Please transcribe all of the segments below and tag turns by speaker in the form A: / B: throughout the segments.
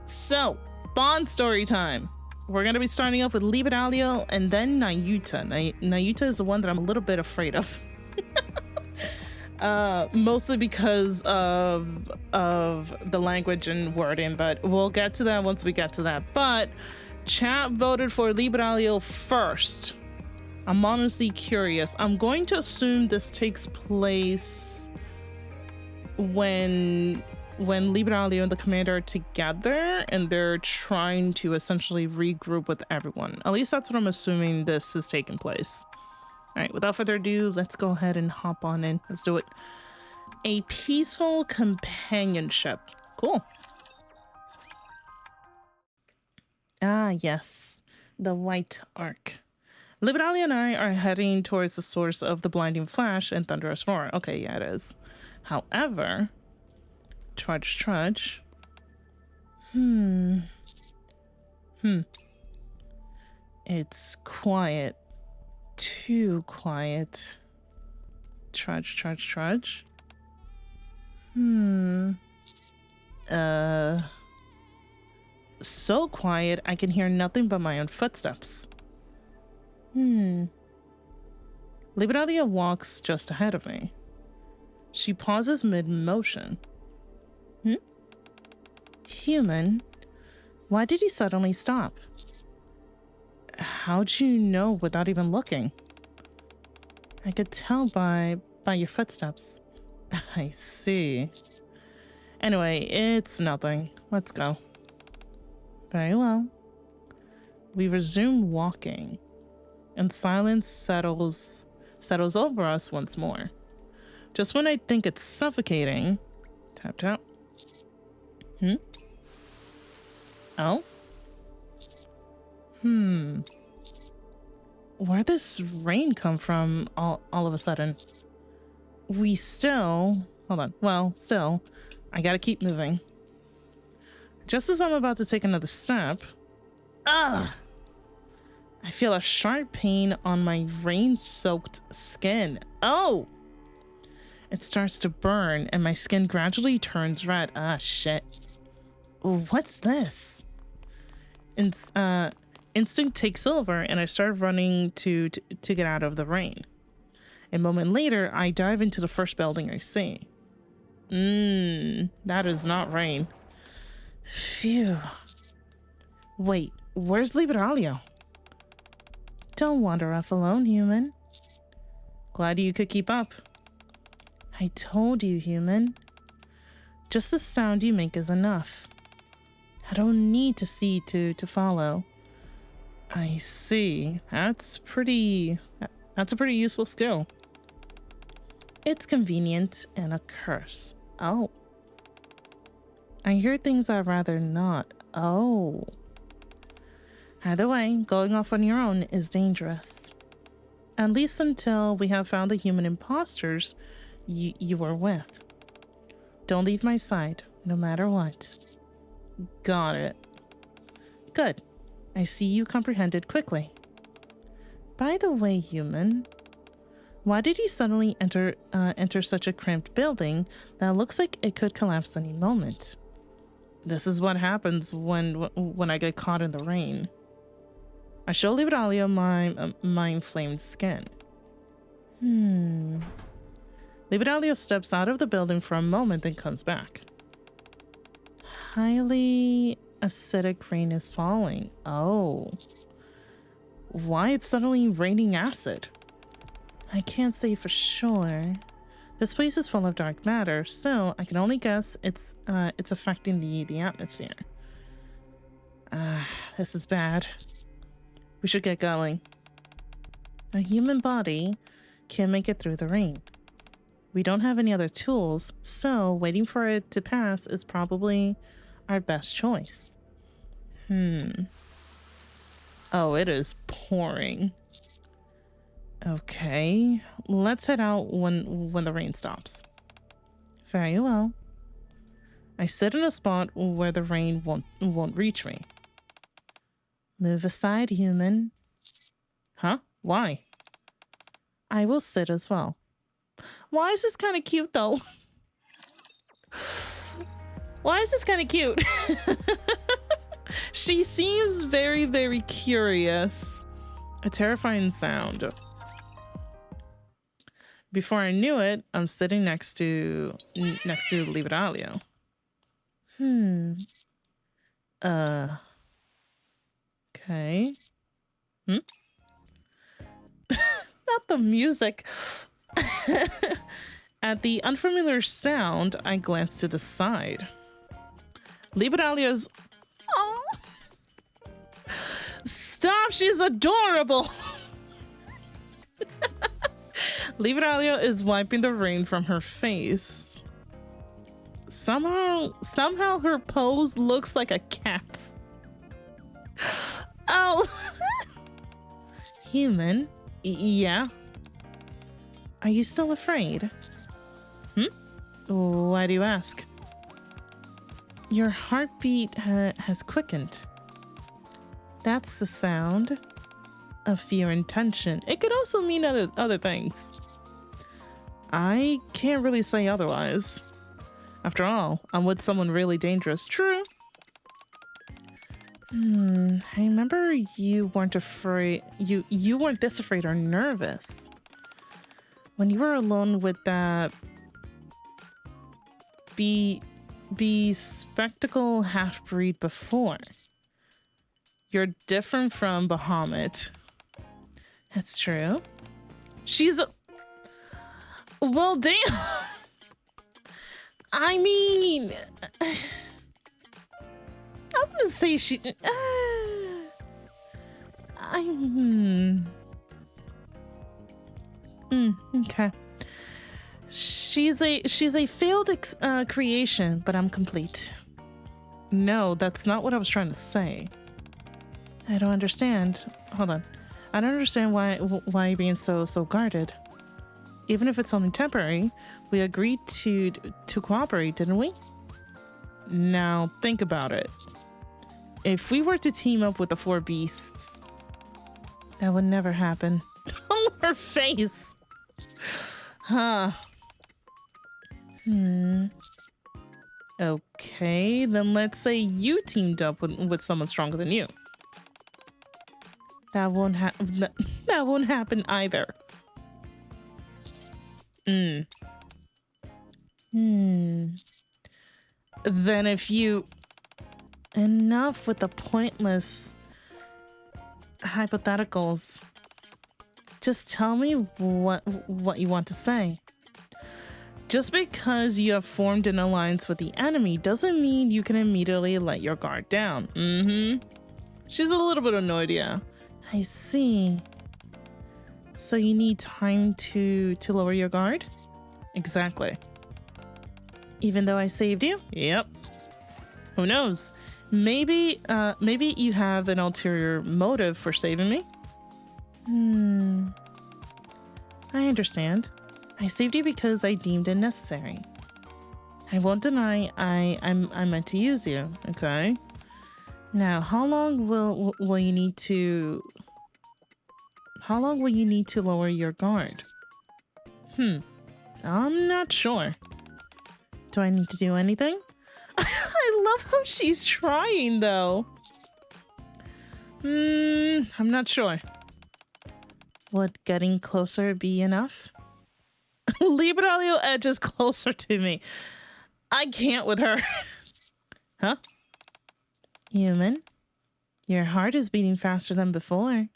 A: So, Bond story time. We're going to be starting off with Liberalio and then Nayuta. Nayuta is the one that I'm a little bit afraid of. Mostly because of the language and wording, but we'll get to that once we get to that. But chat voted for Liberalio first. I'm honestly curious. I'm going to assume this takes place when Liberalio and the commander are together and they're trying to essentially regroup with everyone. At least that's what I'm assuming this is taking place. All right, without further ado, let's go ahead and hop on in. Let's do it. A peaceful companionship. Cool. Ah, yes. The white arc. Liberalio and I are heading towards the source of the blinding flash and thunderous roar. Okay, yeah, it is. However, trudge. It's quiet. Too quiet. Trudge. So quiet I can hear nothing but my own footsteps. Liberalio walks just ahead of me. She pauses mid-motion. Human, why did you suddenly stop? How'd you know without even looking? I could tell by your footsteps. I see. Anyway, it's nothing. Let's go. Very well. We resume walking, and silence settles over us once more. Just when I think it's suffocating, tap. Oh? Where'd this rain come from all of a sudden? Hold on. Well, still, I gotta keep moving. Just as I'm about to take another step, I feel a sharp pain on my rain-soaked skin. Oh! It starts to burn and my skin gradually turns red. Ah, shit. What's this? Instinct takes over and I start running to get out of the rain. A moment later, I dive into the first building I see. That is not rain. Phew. Wait, where's Liberalio? Don't wander off alone, human. Glad you could keep up. I told you, human. Just the sound you make is enough. I don't need to see to follow. I see. That's a pretty useful skill. It's convenient and a curse. Oh. I hear things I'd rather not. Oh. Either way, going off on your own is dangerous. At least until we have found the human imposters you were with. Don't leave my side, no matter what. Got it. Good. I see you comprehended quickly. By the way, human, why did you suddenly enter such a cramped building that looks like it could collapse any moment? This is what happens when I get caught in the rain. I show Liberalio my inflamed skin. Liberalio steps out of the building for a moment, then comes back. Highly acidic rain is falling. Oh. Why it's suddenly raining acid? I can't say for sure. This place is full of dark matter, so I can only guess it's affecting the atmosphere. This is bad. We should get going. A human body can't make it through the rain. We don't have any other tools, so waiting for it to pass is probably our best choice. Oh, it is pouring. Okay, let's head out when the rain stops. Very well. I sit in a spot where the rain won't reach me. Move aside, human. Huh? Why? I will sit as well. Why is this kind of cute, though? Why is this kind of cute? She seems very, very curious. A terrifying sound. Before I knew it, I'm sitting next to Liberalio. Okay. Not the music. At the unfamiliar sound, I glanced to the side. Liberalio's... Oh! Stop, she's adorable! Liberalio is wiping the rain from her face. Somehow her pose looks like a cat's. Oh! Human? Yeah? Are you still afraid? Why do you ask? Your heartbeat has quickened. That's the sound of fear and tension. It could also mean other things. I can't really say otherwise. After all, I'm with someone really dangerous. True. I remember you weren't afraid. You weren't this afraid or nervous when you were alone with that spectacle half-breed before. You're different from Bahamut. That's true. She's a... Well, damn. I mean... I'm gonna say she... Okay. She's a failed creation, but I'm complete. No, that's not what I was trying to say. I don't understand. Hold on. I don't understand why you're being so guarded. Even if it's only temporary, we agreed to cooperate, didn't we? Now think about it. If we were to team up with the 4 beasts, that would never happen. Oh, her face. Huh. Okay, then let's say you teamed up with someone stronger than you. That won't happen either. Then if you... Enough with the pointless hypotheticals. Just tell me what you want to say. Just because you have formed an alliance with the enemy doesn't mean you can immediately let your guard down. She's a little bit annoyed, yeah. I see. So you need time to lower your guard? Exactly. Even though I saved you? Yep. Who knows? Maybe you have an ulterior motive for saving me? I understand. I saved you because I deemed it necessary. I won't deny I meant to use you, okay? Now, how long will you need to lower your guard? I'm not sure. Do I need to do anything? I love how she's trying, though. I'm not sure. Would getting closer be enough? Liberalio edges closer to me. I can't with her. Huh? Human, your heart is beating faster than before.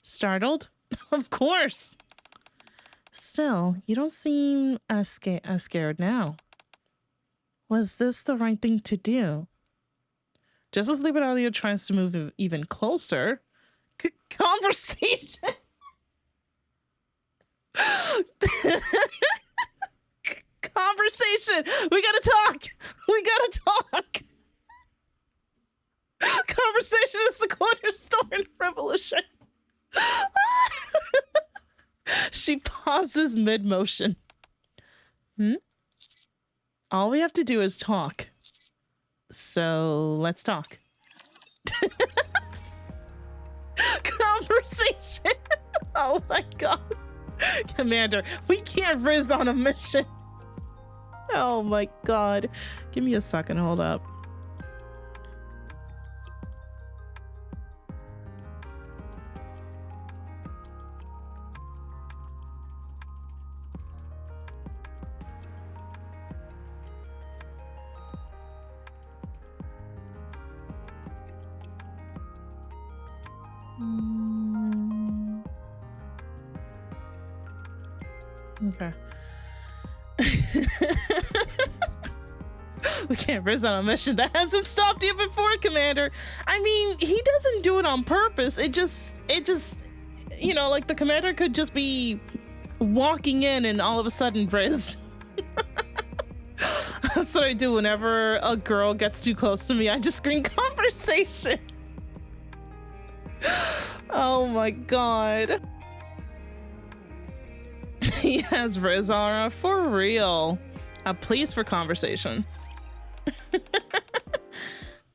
A: Startled? Of course. Still, you don't seem as scared now. Was this the right thing to do? Just as Liberalio tries to move even closer, conversation. Conversation. We gotta talk. Conversation is the cornerstone of revolution. She pauses mid-motion. All we have to do is talk. So let's talk. Conversation. Oh my god. Commander, we can't riz on a mission. Oh my god. Give me a second, hold up. Okay. We can't risk on a mission that hasn't stopped you before, Commander. I mean, he doesn't do it on purpose. It just, you know, like the commander could just be walking in and all of a sudden brizzed. That's what I do whenever a girl gets too close to me. I just scream conversation. Oh my god. Yes, Rizara, for real. Please for conversation.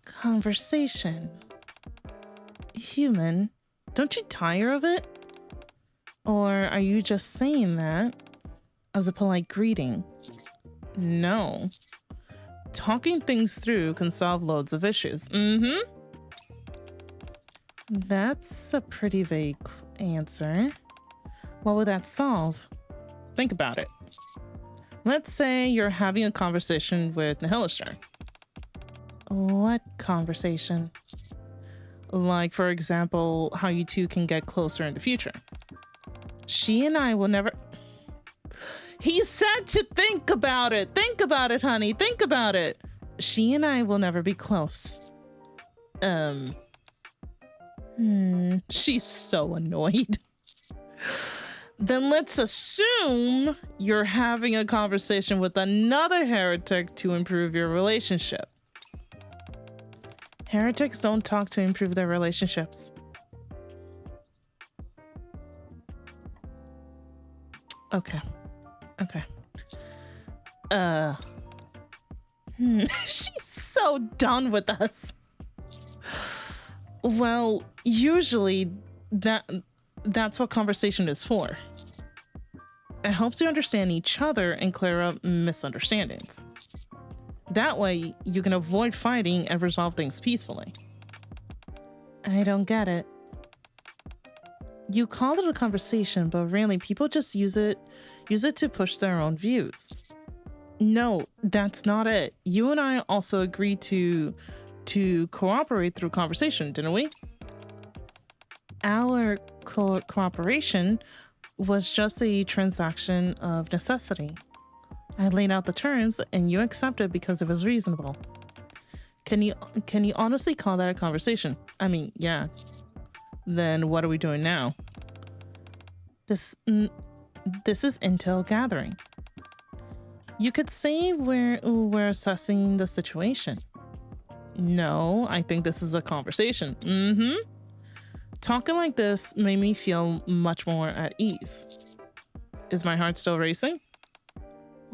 A: Conversation. Human, don't you tire of it? Or are you just saying that as a polite greeting? No. Talking things through can solve loads of issues. That's a pretty vague answer. What would that solve? Think about it. Let's say you're having a conversation with Nihilister. What conversation? Like, for example, how you two can get closer in the future. She and I will never... He said to think about it. Think about it, honey. Think about it. She and I will never be close. She's so annoyed. Then let's assume you're having a conversation with another heretic to improve your relationship. Heretics don't talk to improve their relationships. Okay. Okay. She's so done with us. Well, usually that's what conversation is for. It helps you understand each other and clear up misunderstandings. That way, you can avoid fighting and resolve things peacefully. I don't get it. You called it a conversation, but really people just use it to push their own views. No, that's not it. You and I also agreed to cooperate through conversation, didn't we? Our cooperation was just a transaction of necessity. I laid out the terms and you accepted because it was reasonable. Can you honestly call that a conversation? I mean, yeah. Then what are we doing now? This is intel gathering. You could say we're assessing the situation. No, I think this is a conversation. Talking like this made me feel much more at ease. Is my heart still racing?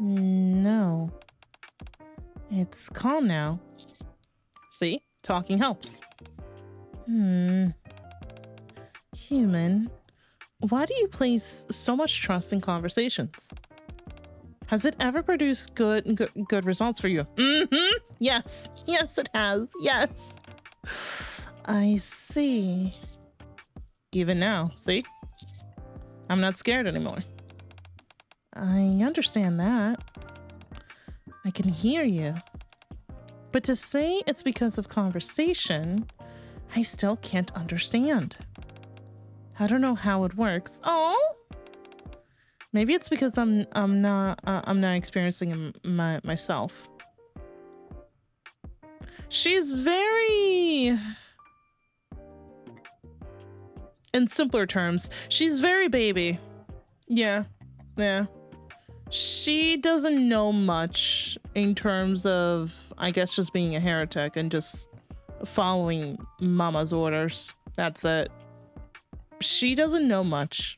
A: No. It's calm now. See? Talking helps. Human, why do you place so much trust in conversations? Has it ever produced good results for you? Yes. Yes, it has. Yes. I see. Even now, see? I'm not scared anymore. I understand that. I can hear you. But to say it's because of conversation, I still can't understand. I don't know how it works. Oh, maybe it's because I'm not experiencing it myself. She's very, in simpler terms, she's very baby. Yeah. She doesn't know much in terms of, I guess, just being a heretic and just following mama's orders. That's it. She doesn't know much.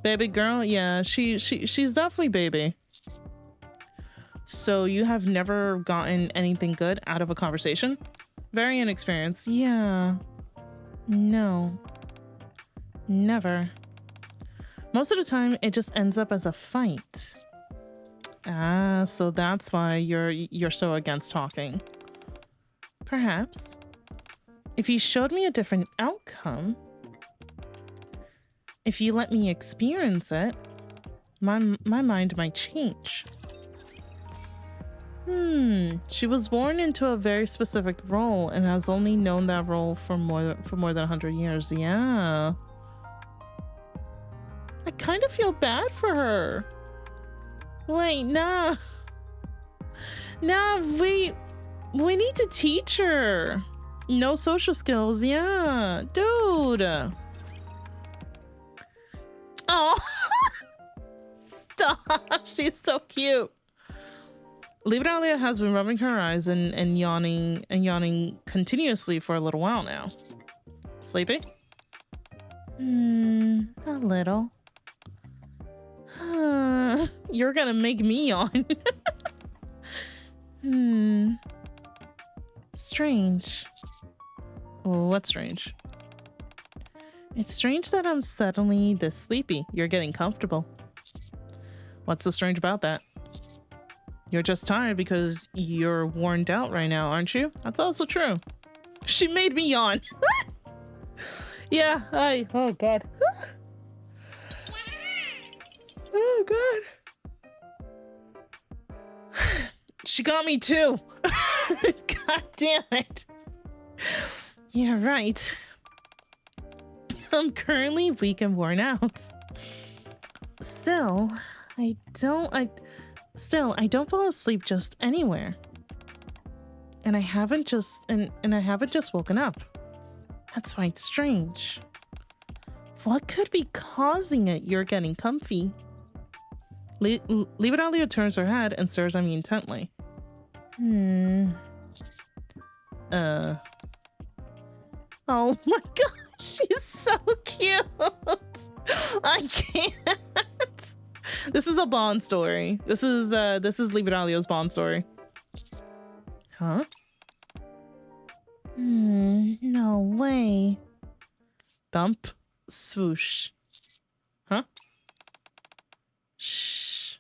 A: Baby girl? Yeah, she's definitely baby. So you have never gotten anything good out of a conversation? Very inexperienced. Yeah. No. Never. Most of the time, it just ends up as a fight. Ah, so that's why you're so against talking. Perhaps. If you showed me a different outcome, if you let me experience it, my mind might change. She was born into a very specific role and has only known that role for more than 100 years. Yeah. I kind of feel bad for her. Wait, nah. Nah, we need to teach her. No social skills, yeah. Dude. Oh. Stop. She's so cute. Liberalio has been rubbing her eyes and yawning continuously for a little while now. Sleepy? A little. You're gonna make me yawn. Strange. What's strange? It's strange that I'm suddenly this sleepy. You're getting comfortable. What's so strange about that? You're just tired because you're worn out right now, aren't you? That's also true. She made me yawn. Yeah, oh God. Oh God. She got me too. God damn it. Yeah, right. I'm currently weak and worn out. Still, I don't fall asleep just anywhere. And I haven't just woken up. That's why it's strange. What could be causing it? You're getting comfy. Liberalio turns her head and stares at me intently. Oh my god, she's so cute. I can't. This is a Bond story. This is Liberalio's Bond story. Huh? No way. Thump, swoosh. Huh? Shh.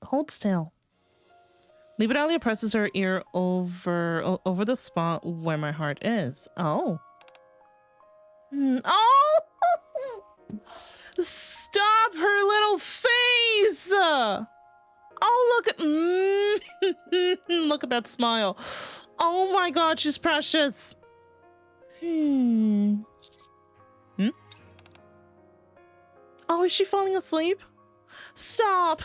A: Hold still. Liberalio presses her ear over the spot where my heart is. Oh. Oh! Stop her little face! Oh, look at look at that smile. Oh my god, she's precious. Oh, is she falling asleep? Stop.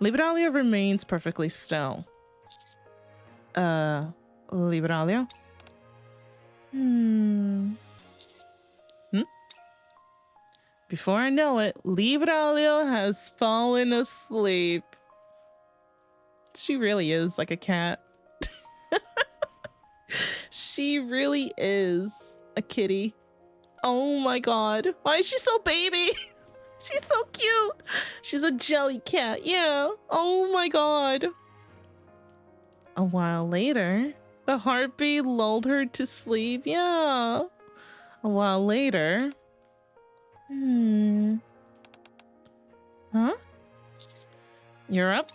A: Liberalio remains perfectly still. Liberalio? Before I know it, Liberalio has fallen asleep. She really is like a cat. She really is a kitty. Oh my god. Why is she so baby? She's so cute. She's a jelly cat. Yeah. Oh my god. A while later, the heartbeat lulled her to sleep. Yeah. A while later. Huh? You're up?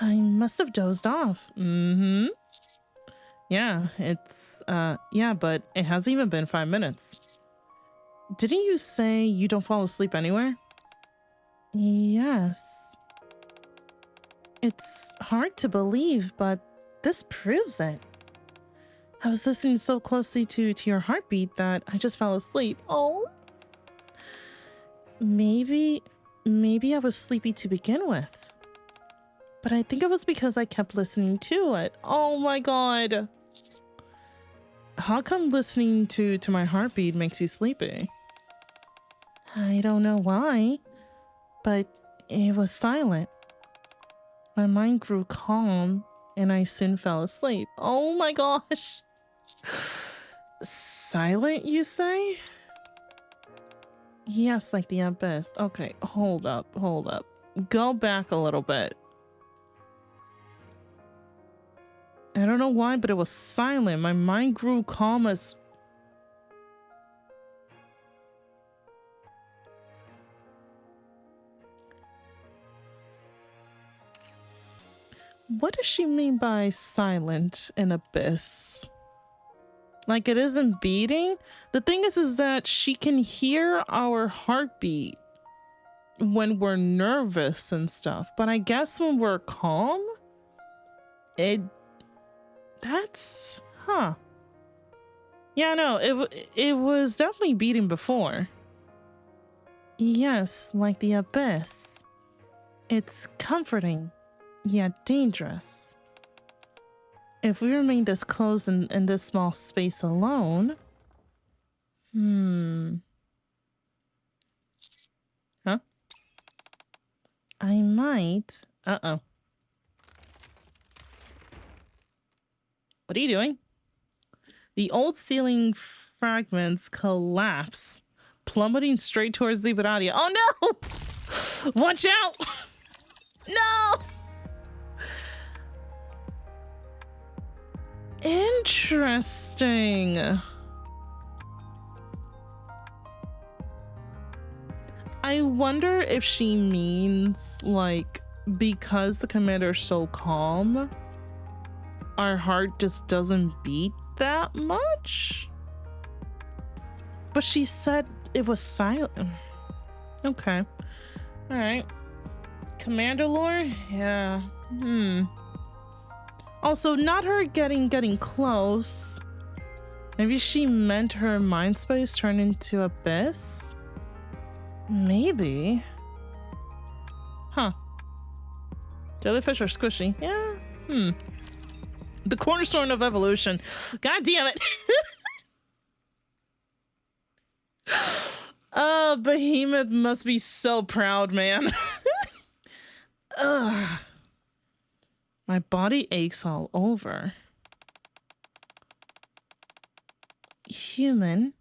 A: I must have dozed off. Yeah, yeah, but it hasn't even been 5 minutes. Didn't you say you don't fall asleep anywhere? Yes. It's hard to believe, but this proves it. I was listening so closely to your heartbeat that I just fell asleep. Oh. Maybe I was sleepy to begin with. But I think it was because I kept listening to it. Oh my god. How come listening to my heartbeat makes you sleepy? I don't know why, but it was silent. My mind grew calm and I soon fell asleep. Oh my gosh. Silent, you say? Yes, like the abyss. Okay, hold up. Go back a little bit. I don't know why, but it was silent. My mind grew calm as... What does she mean by silent and abyss? Like it isn't beating? The thing is that she can hear our heartbeat. when we're nervous and stuff, but I guess when we're calm, that's, huh. Yeah, no, it was definitely beating before. Yes, like the abyss. It's comforting, yet dangerous. If we remain this close in this small space alone... Huh? I might... Uh-oh. What are you doing? The old ceiling fragments collapse, plummeting straight towards Liberalio. Oh no! Watch out! No! Interesting. I wonder if she means, like, because the commander's so calm, our heart just doesn't beat that much? But she said it was silent. Okay. All right. Commander lore? Yeah. Also, not her getting close. Maybe she meant her mind space turned into abyss? Maybe. Huh. Jellyfish are squishy. Yeah. The cornerstone of evolution. God damn it. Oh, Behemoth must be so proud, man. Ugh. My body aches all over. Human,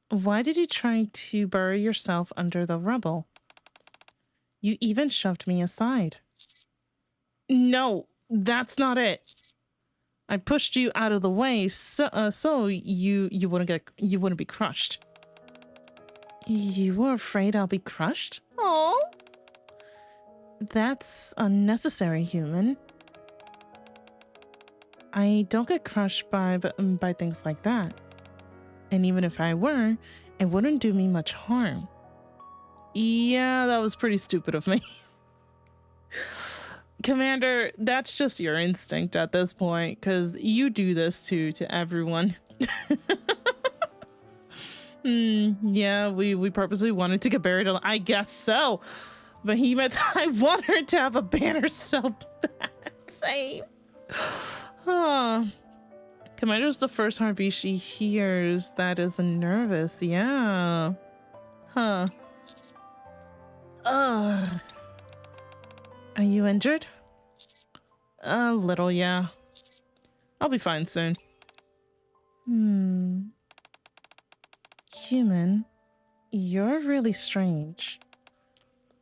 A: why did you try to bury yourself under the rubble? You even shoved me aside. No, that's not it. I pushed you out of the way so you wouldn't be crushed. You were afraid I'll be crushed? Oh, that's unnecessary, human. I don't get crushed by things like that. And even if I were, it wouldn't do me much harm. Yeah, that was pretty stupid of me. Commander, that's just your instinct at this point, because you do this to everyone. Yeah, we purposely wanted to get buried alive. I guess so. Behemoth, I want her to have a banner so bad. Same. Commander's the first heartbeat she hears that is nervous. Yeah. Huh. Are you injured? A little, yeah. I'll be fine soon. Human, you're really strange.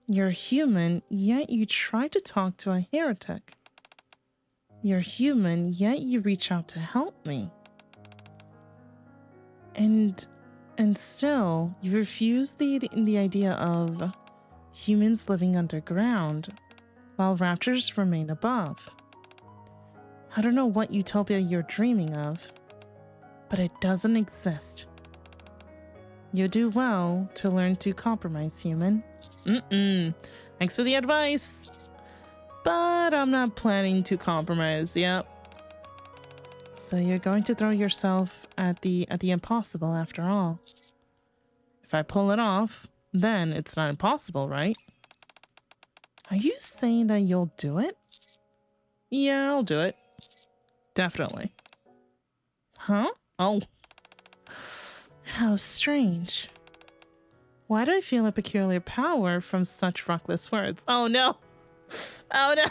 A: You're human, yet you try to talk to a heretic. You're human, yet you reach out to help me. And still, you refuse the idea of humans living underground, while raptors remain above. I don't know what utopia you're dreaming of, but it doesn't exist. You do well to learn to compromise, human. Thanks for the advice. But I'm not planning to compromise, yep. So you're going to throw yourself at the impossible after all. If I pull it off, then it's not impossible, right? Are you saying that you'll do it? Yeah, I'll do it. Definitely. Huh? Oh. How strange. Why do I feel a peculiar power from such reckless words? Oh no. Oh no.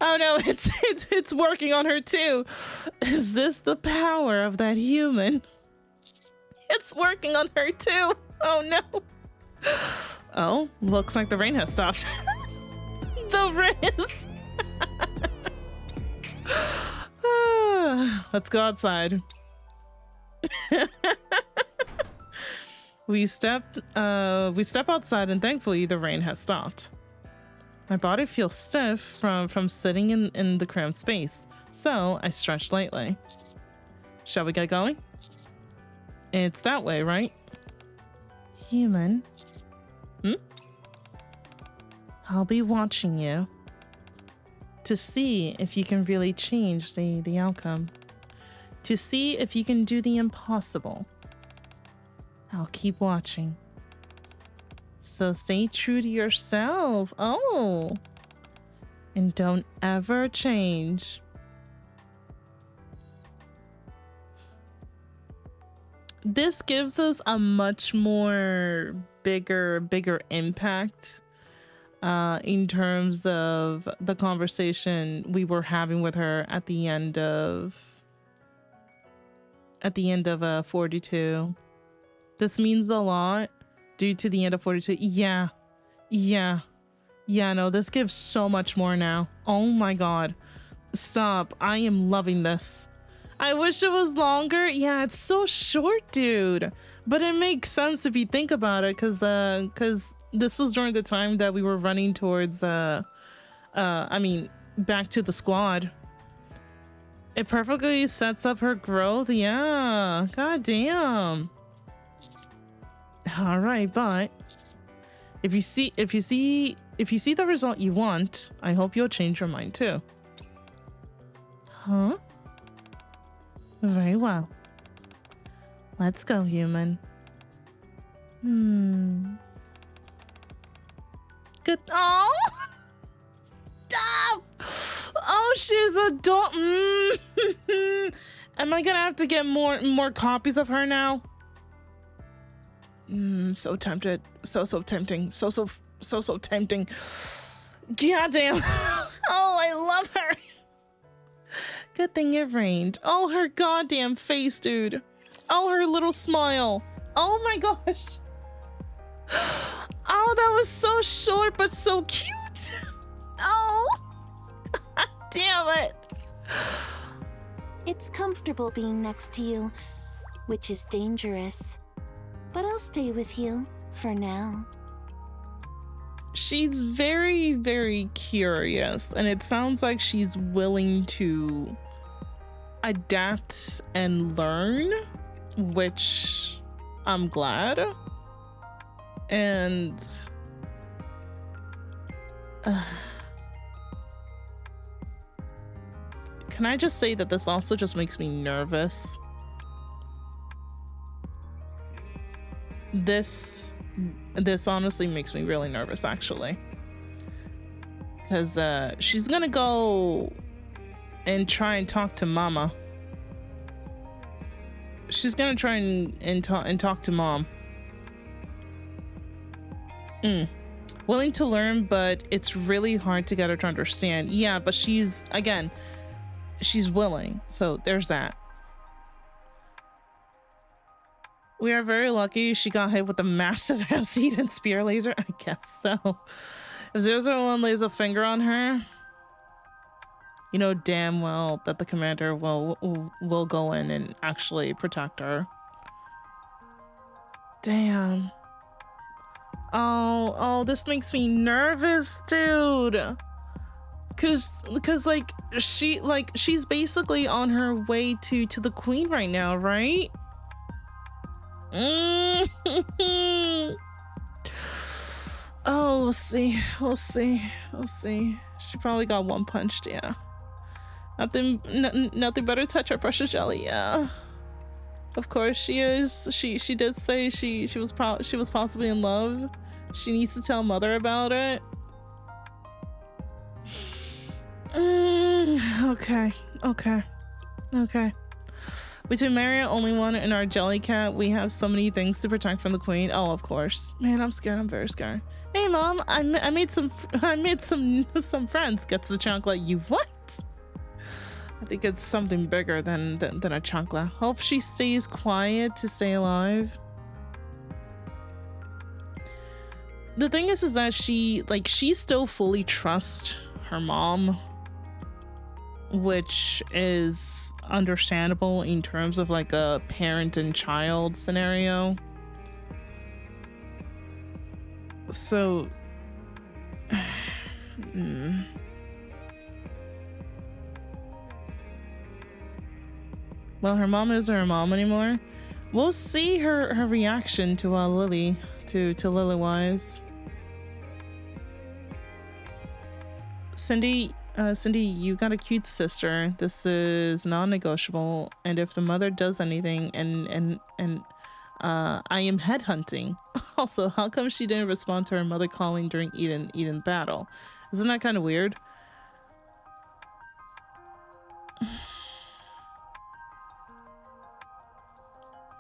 A: Oh no, it's working on her too. Is this the power of that human? It's working on her too. Oh no. Oh, looks like the rain has stopped. The rain. Let's go outside. We step outside and thankfully the rain has stopped. My body feels stiff from sitting in the cramped space, so I stretch lightly. Shall we get going? It's that way, right? Human. I'll be watching you to see if you can really change the outcome. To see if you can do the impossible. I'll keep watching. So stay true to yourself. Oh. And don't ever change. This gives us a much more bigger impact in terms of the conversation we were having with her at the end of 42. This means a lot due to the end of 42. Yeah, no, this gives so much more now. Oh my god, stop. I am loving this. I wish it was longer. Yeah, it's so short, dude, but it makes sense if you think about it, because this was during the time that we were running towards back to the squad. It perfectly sets up her growth. Yeah, god damn. All right, but if you see the result you want, I hope you'll change your mind too. Huh? Very well. Let's go, human. Good. Oh, stop! Oh, she's a dog. Am I gonna have to get more copies of her now? So tempted. So tempting. So tempting. Goddamn. Oh, I love her. Good thing it rained. Oh, her goddamn face, dude. Oh, her little smile. Oh my gosh. Oh, that was so short but so cute. Oh. Damn it.
B: It's comfortable being next to you, which is dangerous. But I'll stay with you for now.
A: She's very, very curious, and it sounds like she's willing to adapt and learn, which I'm glad. And can I just say that this also just makes me nervous? This honestly makes me really nervous, actually, because she's gonna go and try and talk to mama. She's gonna try and talk to mom. Willing to learn, but it's really hard to get her to understand. Yeah, but she's willing, so there's that. We are very lucky she got hit with a massive acid and spear laser. I guess so. If 001 lays a finger on her, you know damn well that the commander will go in and actually protect her. Damn. Oh, this makes me nervous, dude. Cause she's basically on her way to the queen right now, right? Oh, we'll see. She probably got one punched. Yeah, nothing better touch her precious jelly. Yeah, of course she is. She did say she was possibly in love. She needs to tell mother about it. Okay. Between Maria, Only One, and our Jellycat, we have so many things to protect from the queen. Oh, of course. Man, I'm scared. I'm very scared. Hey, mom, I made some friends. Gets the chocolate. You what? I think it's something bigger than a chocolate. Hope she stays quiet to stay alive. The thing is that she still fully trusts her mom, which is understandable in terms of like a parent and child scenario. So well, her mom isn't her mom anymore. We'll see her reaction to to Lilywise. Cindy, you got a cute sister. This is non-negotiable. And if the mother does anything, I am headhunting. Also, how come she didn't respond to her mother calling during Eden battle? Isn't that kind of weird?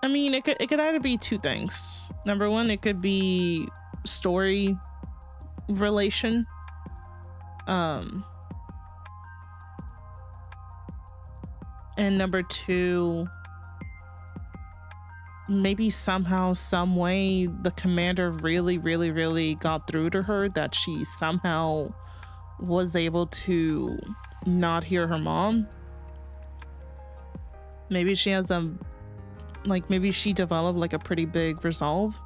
A: I mean, it could either be two things. Number one, it could be story relation. And number two, maybe somehow, some way, the commander really got through to her that she somehow was able to not hear her mom. Maybe she has maybe she developed like a pretty big resolve.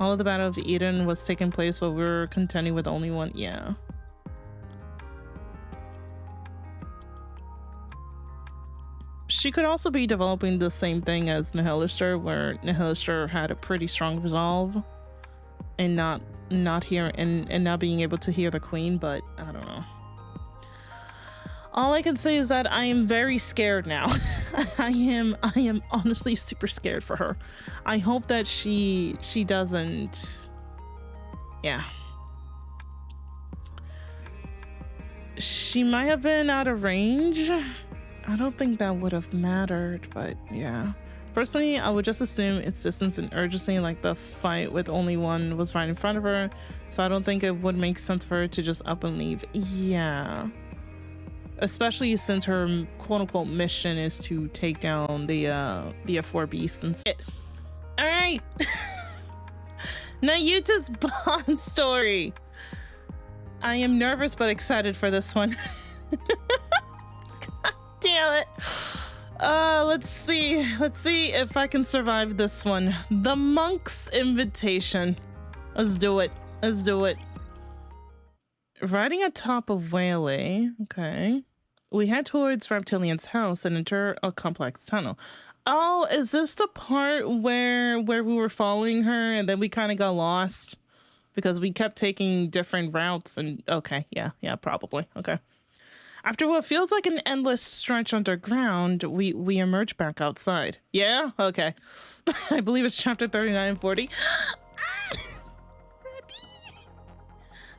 A: All of the Battle of Eden was taking place while we were contending with only one. Yeah. She could also be developing the same thing as Nihilister, where Nihilister had a pretty strong resolve and not being able to hear the queen, but I don't know. All I can say is that I am very scared now. I am honestly super scared for her. I hope that she doesn't. Yeah. She might have been out of range. I don't think that would have mattered, but yeah. Personally, I would just assume it's distance and urgency, like the fight with only one was right in front of her. So I don't think it would make sense for her to just up and leave. Yeah. Especially since her quote-unquote mission is to take down the F4 beasts and shit. All right. Nayuta's Bond story. I am nervous but excited for this one. God damn it. Let's see if I can survive this one. The Monk's Invitation. Let's do it. Riding atop of Whaley, okay. We head towards Reptilian's house and enter a complex tunnel. Oh, is this the part where we were following her and then we kind of got lost because we kept taking different routes? And okay, yeah, probably. Okay. After what feels like an endless stretch underground, we emerge back outside. Yeah, okay. I believe it's chapter 39 and 40.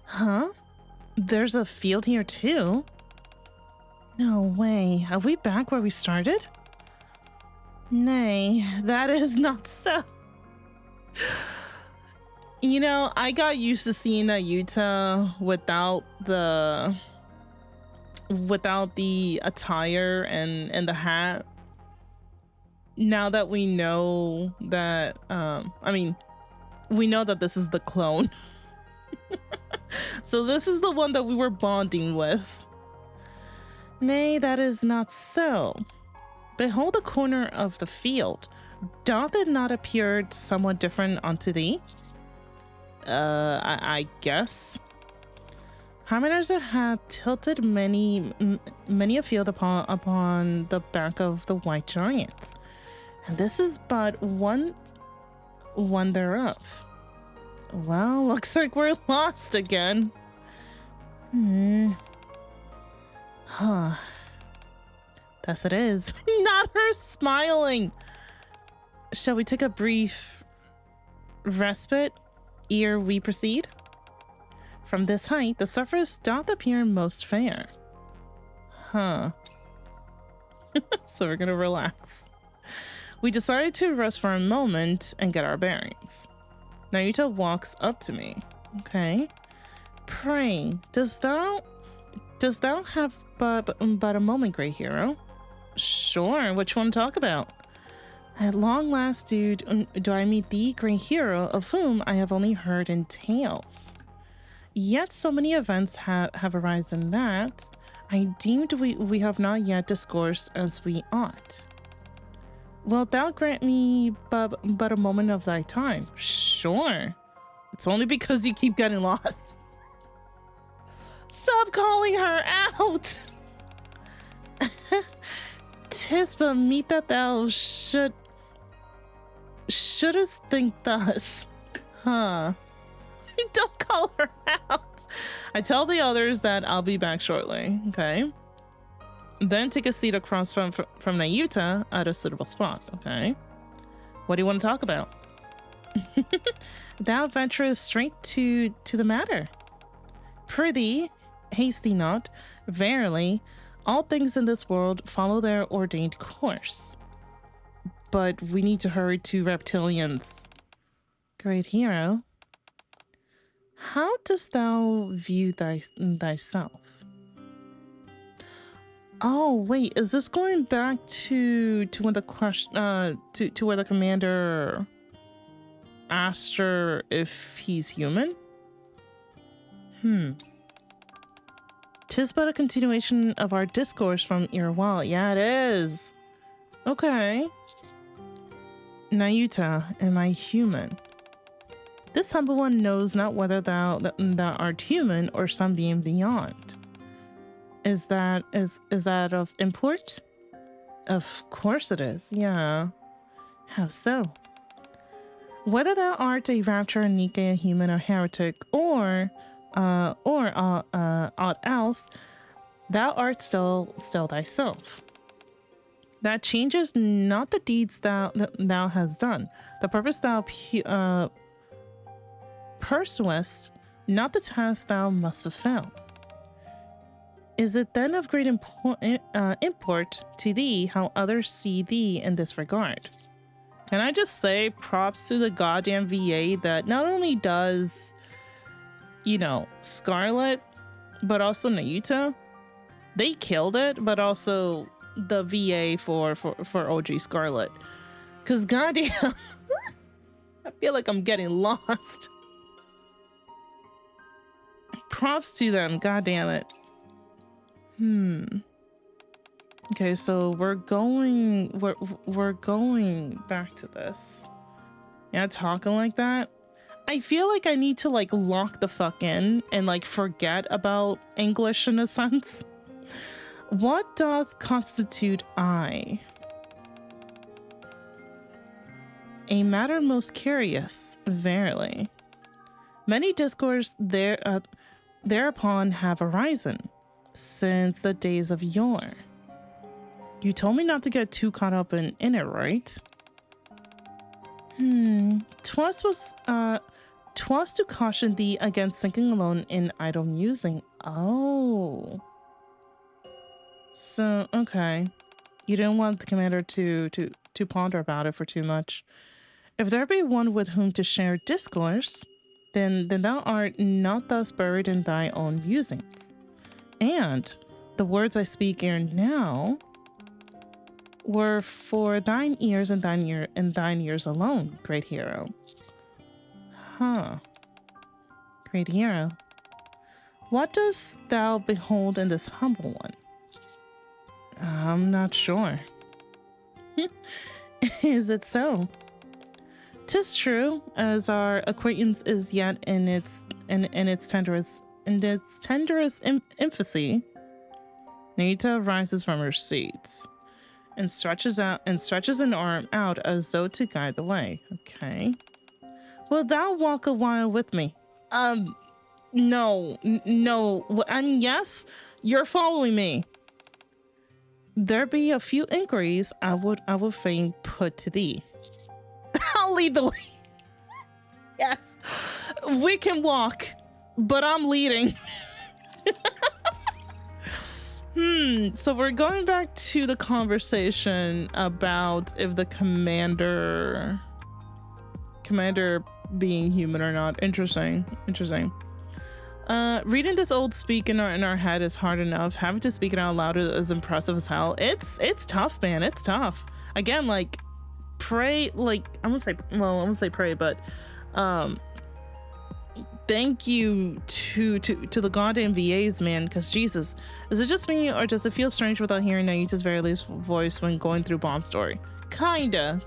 A: Huh? There's a field here too? No way. Are we back where we started? Nay, that is not so. You know, I got used to seeing Nayuta without the attire and the hat. Now that we know that, we know that this is the clone. So this is the one that we were bonding with. Nay, that is not so. Behold the corner of the field. Doth it not appear somewhat different unto thee? I guess. Harmoners had tilted many a field upon the back of the white giants, and this is but one thereof. Well, looks like we're lost again. Huh. Thus it is. Not her smiling. Shall we take a brief respite ere we proceed? From this height, the surface doth appear most fair. Huh. So we're gonna relax. We decided to rest for a moment and get our bearings. Nayuta walks up to me. Okay. Pray, dost thou have but a moment, great hero? Sure, which one to talk about? At long last do I meet thee, great hero, of whom I have only heard in tales. Yet so many events have arisen that I deemed we have not yet discoursed as we ought. Wilt thou grant me but a moment of thy time? Sure. It's only because you keep getting lost. Stop calling her out! 'Tis but meet that thou should Shouldst think thus. Huh. Don't call her out. I tell the others that I'll be back shortly. Okay. Then take a seat across from Nayuta at a suitable spot. Okay. What do you want to talk about? Thou venturest straight to the matter. Prithee, haste thee not. Verily, all things in this world follow their ordained course. But we need to hurry to reptilians. Great hero. How dost thou view thyself? Oh wait, is this going back to when the question to where the commander asked her if he's human? Tis but a continuation of our discourse from erewhile. Yeah, it is. Okay. Nayuta, am I human? This humble one knows not whether thou art human or some being beyond. Is that of import? Of course it is. Yeah. How so? Whether thou art a rapture, Nikke, a human, or heretic, or aught else, thou art still thyself. That changes not the deeds thou hast done, the purpose thou pursuest, not the task thou must fulfill. Is it then of great import to thee how others see thee in this regard? Can I just say props to the goddamn VA that not only does, you know, Scarlet, but also Nayuta. They killed it, but also the VA for OG Scarlet. Cause goddamn, I feel like I'm getting lost. Props to them, goddamn it. Okay, so we're going back to this. Yeah, talking like that. I feel like I need to like lock the fuck in and like forget about English in a sense. What doth constitute I? A matter most curious, verily. Many discourse thereupon have arisen since the days of yore. You told me not to get too caught up in it, right? Twas to caution thee against sinking alone in idle musing. Oh. So, okay. You didn't want the commander to ponder about it for too much. If there be one with whom to share discourse, then thou art not thus buried in thy own musings. And the words I speak ere now were for thine ears and thine ears alone, great hero. Huh. Great hero. What dost thou behold in this humble one? I'm not sure. Is it so? 'Tis true, as our acquaintance is yet in its tenderest infancy. Nayuta rises from her seat and stretches an arm out as though to guide the way. Okay. Will thou walk a while with me? No. I mean, yes, you're following me. There be a few inquiries I would fain put to thee. I'll lead the way. Yes, we can walk, but I'm leading. So we're going back to the conversation about if the commander being human or not. Interesting. Reading this old speak in our head is hard enough. Having to speak it out loud is impressive as hell. It's tough, man. It's tough. Again, like pray, like I'm gonna say pray, but thank you to the goddamn VAs, man, because Jesus, is it just me or does it feel strange without hearing Nayuta's very least voice when going through Bomb Story? Kinda.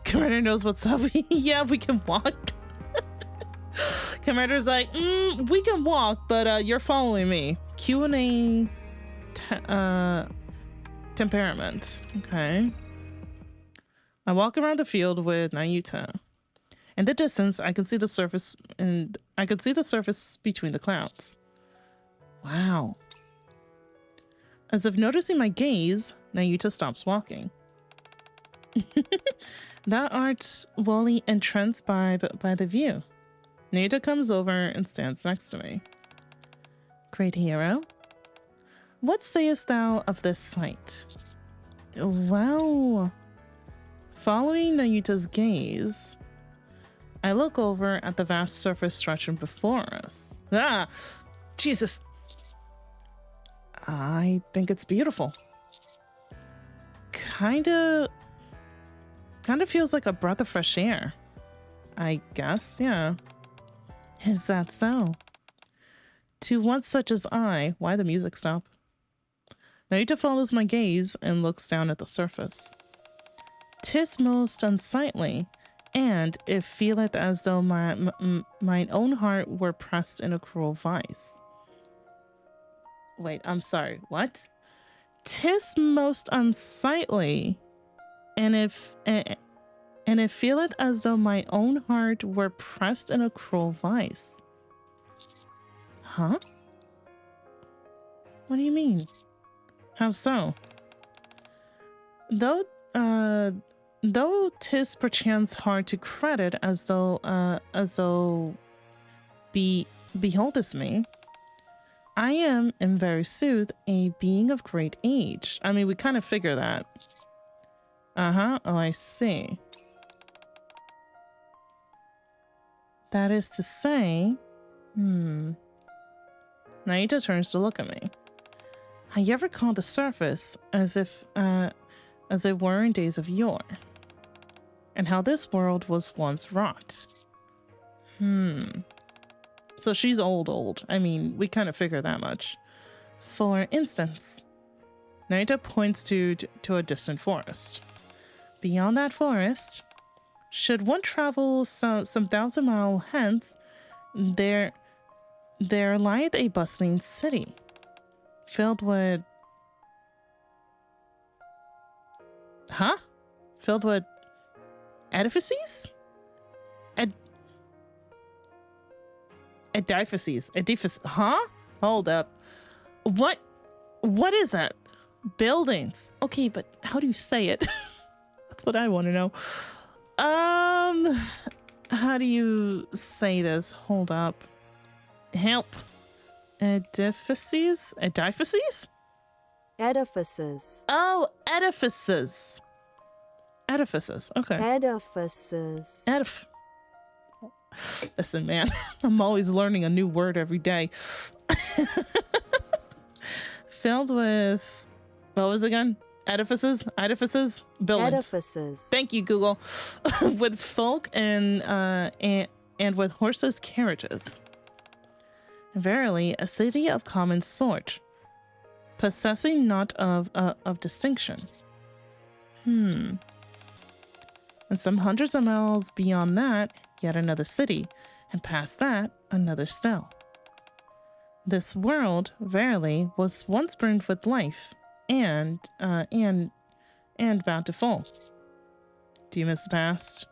A: Commander knows what's up. Yeah, we can walk. Commander's like, we can walk, but you're following me. Q&A temperament. Okay. I walk around the field with Nayuta. In the distance, I can see the surface between the clouds. Wow. As if noticing my gaze, Nayuta stops walking. Thou art wholly entranced by the view. Nayuta comes over and stands next to me. Great hero, what sayest thou of this sight? Well, following Nayuta's gaze, I look over at the vast surface stretching before us. Ah, Jesus. I think it's beautiful. Kind of feels like a breath of fresh air. I guess, yeah. Is that so? To one such as I, why the music stop? Nayuta follows my gaze and looks down at the surface. 'Tis most unsightly, and it feeleth as though mine own heart were pressed in a cruel vice. Wait, I'm sorry, what? 'Tis most unsightly, and it feeleth as though my own heart were pressed in a cruel vice. Huh? What do you mean? How so? Though 'tis perchance hard to credit as though beholdest me, I am in very sooth a being of great age. I mean, we kind of figure that. Oh, I see. That is to say, Nayuta turns to look at me. I ever recall the surface as if it were in days of yore, and how this world was once wrought. So she's old. I mean, we kind of figure that much. For instance, Nayuta points to a distant forest. Beyond that forest, should one travel some 1,000 miles hence, there lieth a bustling city, filled with... Huh? Filled with edifices? Edifices. Huh? Hold up. What is that? Buildings. Okay, but how do you say it? That's what I want to know. How do you say this? Hold up. Help. Edifices? Edifices?
C: Edifices.
A: Oh, edifices. Edifices. Okay.
C: Edifices.
A: Listen, man, I'm always learning a new word every day. Filled with, what was it again? Edifices, buildings.
C: Edifices.
A: Thank you, Google. With folk and with horses' carriages. Verily, a city of common sort, possessing not of distinction. And some hundreds of miles beyond that, yet another city, and past that, another still. This world, verily, was once brimmed with life, and bountiful. Do you miss the past?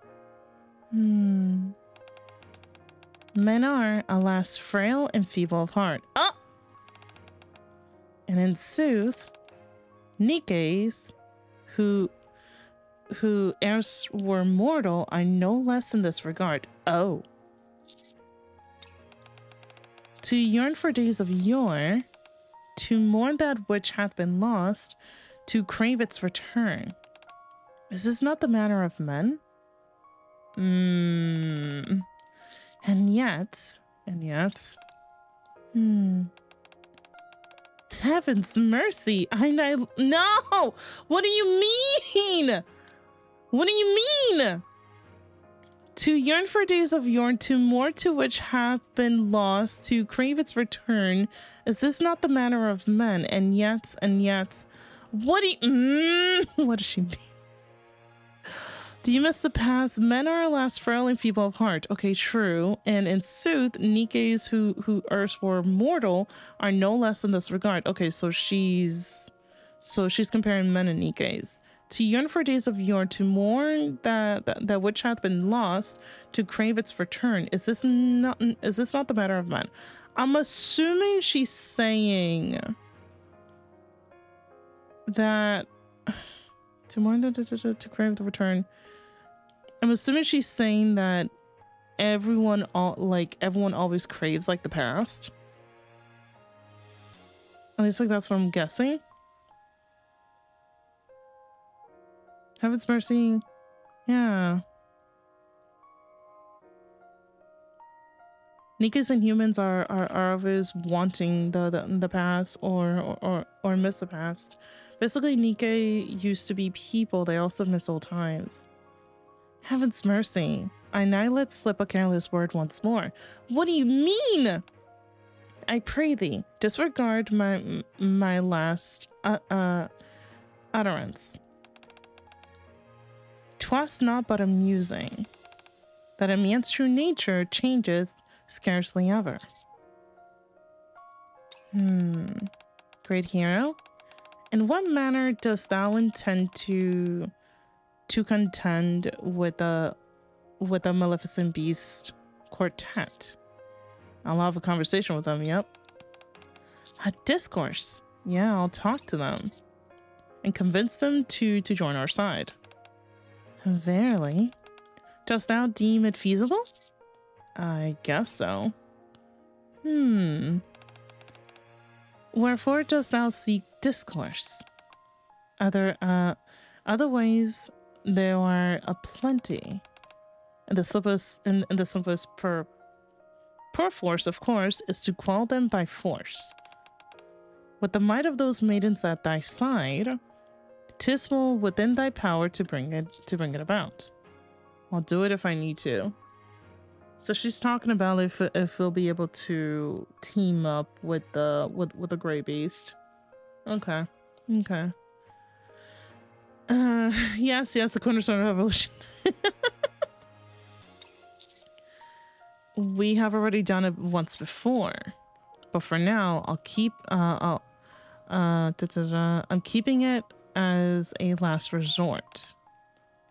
A: Men are, alas, frail and feeble of heart. Oh! And in sooth, Nikkes, who erst were mortal, are no less in this regard. Oh. To yearn for days of yore, to mourn that which hath been lost, to crave its return. Is this not the manner of men? And yet. Heaven's mercy. No! What do you mean? What do you mean? To yearn for days of yore, to mourn to which hath been lost, to crave its return. Is this not the manner of men? And yet. What does she mean? Do you miss the past? Men are alas frail and feeble of heart. Okay, true. And in sooth, Nikkes who erst were mortal are no less in this regard. Okay, so she's comparing men and Nikkes. To yearn for days of yore, to mourn that which hath been lost, to crave its return. Is this not the matter of man? I'm assuming she's saying that to mourn to crave the return. I'm assuming she's saying that everyone always craves like the past. At least like that's what I'm guessing. Heaven's mercy. Yeah. Nikke's and humans are always wanting the past or miss the past. Basically, Nikke used to be people. They also miss old times. Heaven's mercy. I now let slip a careless word once more. What do you mean? I pray thee, disregard my last utterance. 'Twas not but amusing that a man's true nature changeth scarcely ever. Great hero, in what manner dost thou intend to contend with the Maleficent Beast quartet? I'll have a conversation with them, yep. A discourse. Yeah, I'll talk to them and convince them to join our side. Verily. Dost thou deem it feasible? I guess so. Wherefore dost thou seek discourse? Other ways there are aplenty. And the simplest perforce, of course, is to quell them by force. With the might of those maidens at thy side, 'tis well within thy power to bring it about. I'll do it if I need to. So she's talking about if we'll be able to team up with the Grey Beast. Okay. Yes, the cornerstone of evolution. We have already done it once before, but for now, I'll keep. I'm keeping it as a last resort.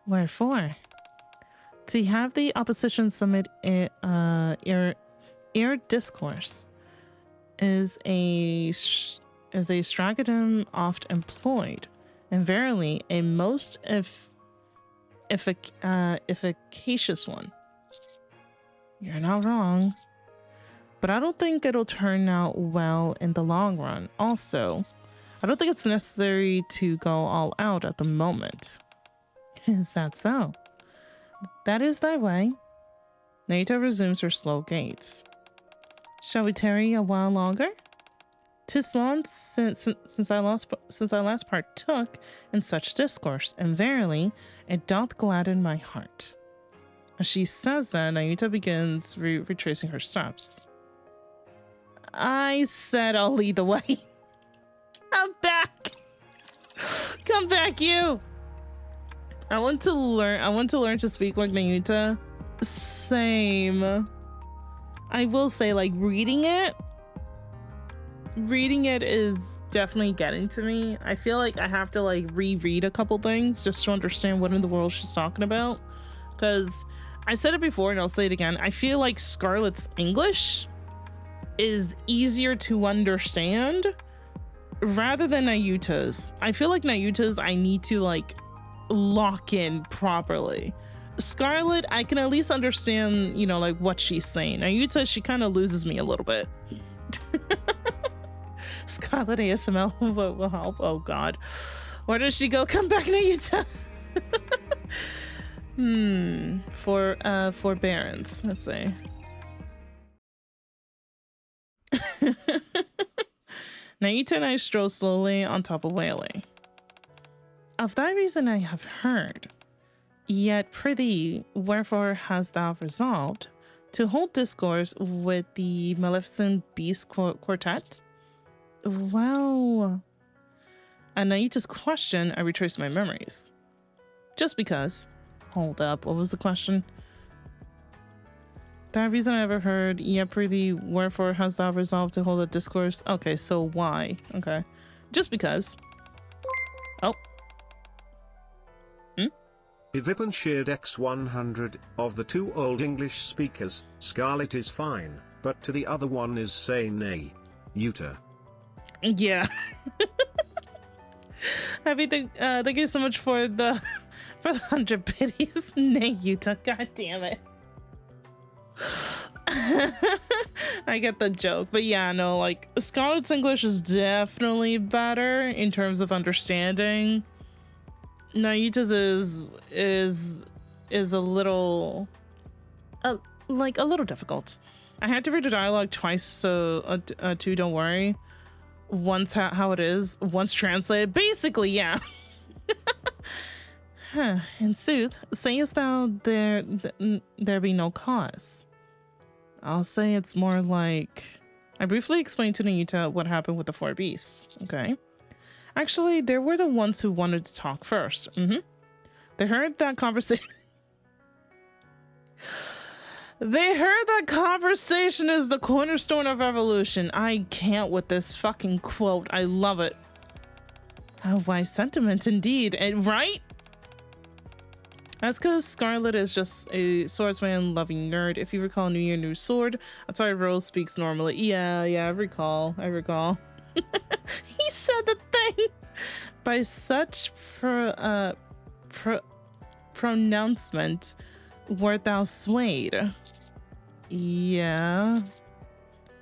A: Wherefore, to have the opposition submit air discourse is a stratagem oft employed, and verily a most efficacious one. You're not wrong, but I don't think it'll turn out well in the long run. Also, I don't think it's necessary to go all out at the moment. Is that so? That is thy way. Nayuta resumes her slow gait. Shall we tarry a while longer? 'Tis long since I last partook in such discourse, and verily, it doth gladden my heart. As she says that, Nayuta begins retracing her steps. I said I'll lead the way. Come back. Come back, you. I want to learn to speak like Nayuta. Same. I will say, like, reading it is definitely getting to me. I feel like I have to like reread a couple things just to understand what in the world she's talking about. Because I said it before and I'll say it again. I feel like Scarlet's English is easier to understand rather than Nayuta's. I feel like Nayuta's I need to like lock in properly. Scarlet, I can at least understand, you know, like what she's saying. Nayuta, she kind of loses me a little bit. Scarlet ASML will help. Oh God, where does she go? Come back, Nayuta. Forbearance. Let's see. Nayuta and I stroll slowly on top of Whaley. Of thy reason I have heard, yet prithee, wherefore hast thou resolved to hold discourse with the Maleficent Beast quartet? Well, at Nayuta's question, I retraced my memories. Just because. Hold up, what was the question? That reason I ever heard, yet prithee, wherefore hast thou resolved to hold a discourse? Okay, so why? Okay. Just because. Oh.
D: If Ivan shared X100 of the two old English speakers, Scarlet is fine, but to the other one is saying nay. Nayuta.
A: Yeah. Thank you so much for the 100 biddies. Nayuta, god damn it. I get the joke, but yeah, no, like Scarlet's English is definitely better in terms of understanding. Nayuta's is a little like a little difficult. I had to read the dialogue twice, so too, don't worry. Once how it is, once translated, basically, yeah. Huh. In sooth, sayest thou there be no cause? I'll say it's more like, I briefly explained to Nayuta what happened with the 4 beasts, okay? Actually, they were the ones who wanted to talk first. They heard that conversation. They heard that conversation is the cornerstone of evolution. I can't with this fucking quote. I love it. A wise sentiment indeed, right? That's because Scarlet is just a swordsman-loving nerd. If you recall New Year, New Sword, that's why Rose speaks normally. Yeah, I recall. He said the thing. By such pronouncement wert thou swayed. Yeah,